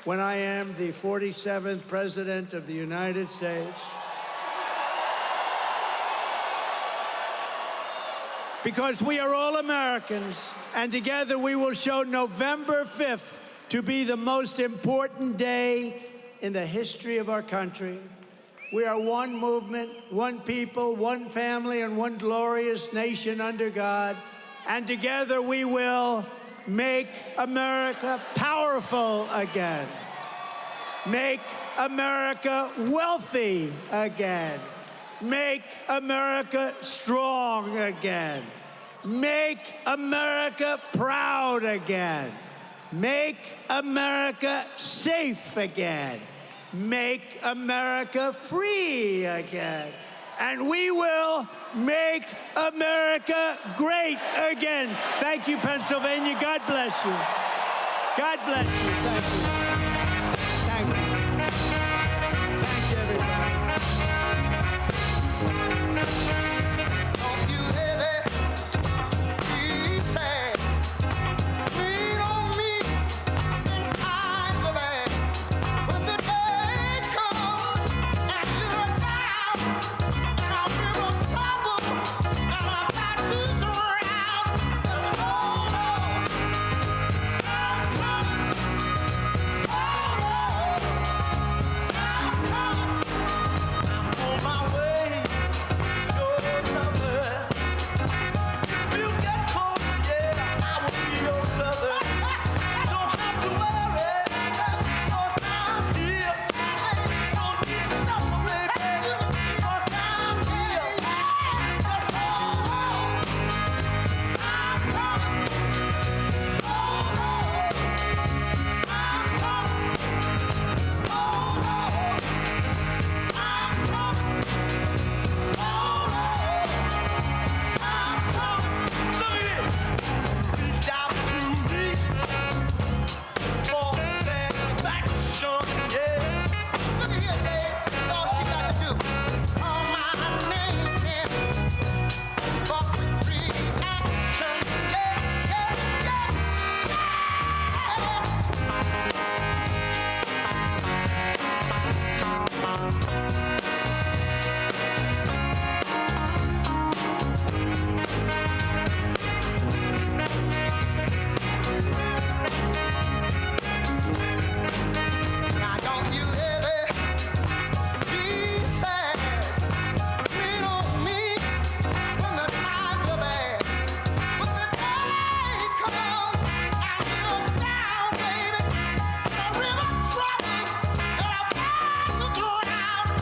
when I am the 47th President of the United States. Because we are all Americans, and together we will show November 5th to be the most important day in the history of our country. We are one movement, one people, one family, and one glorious nation under God. And together we will make America powerful again. Make America wealthy again. Make America strong again. Make America proud again. Make America safe again. Make America free again. And we will make America great again. Thank you, Pennsylvania. God bless you. God bless you. Thank you.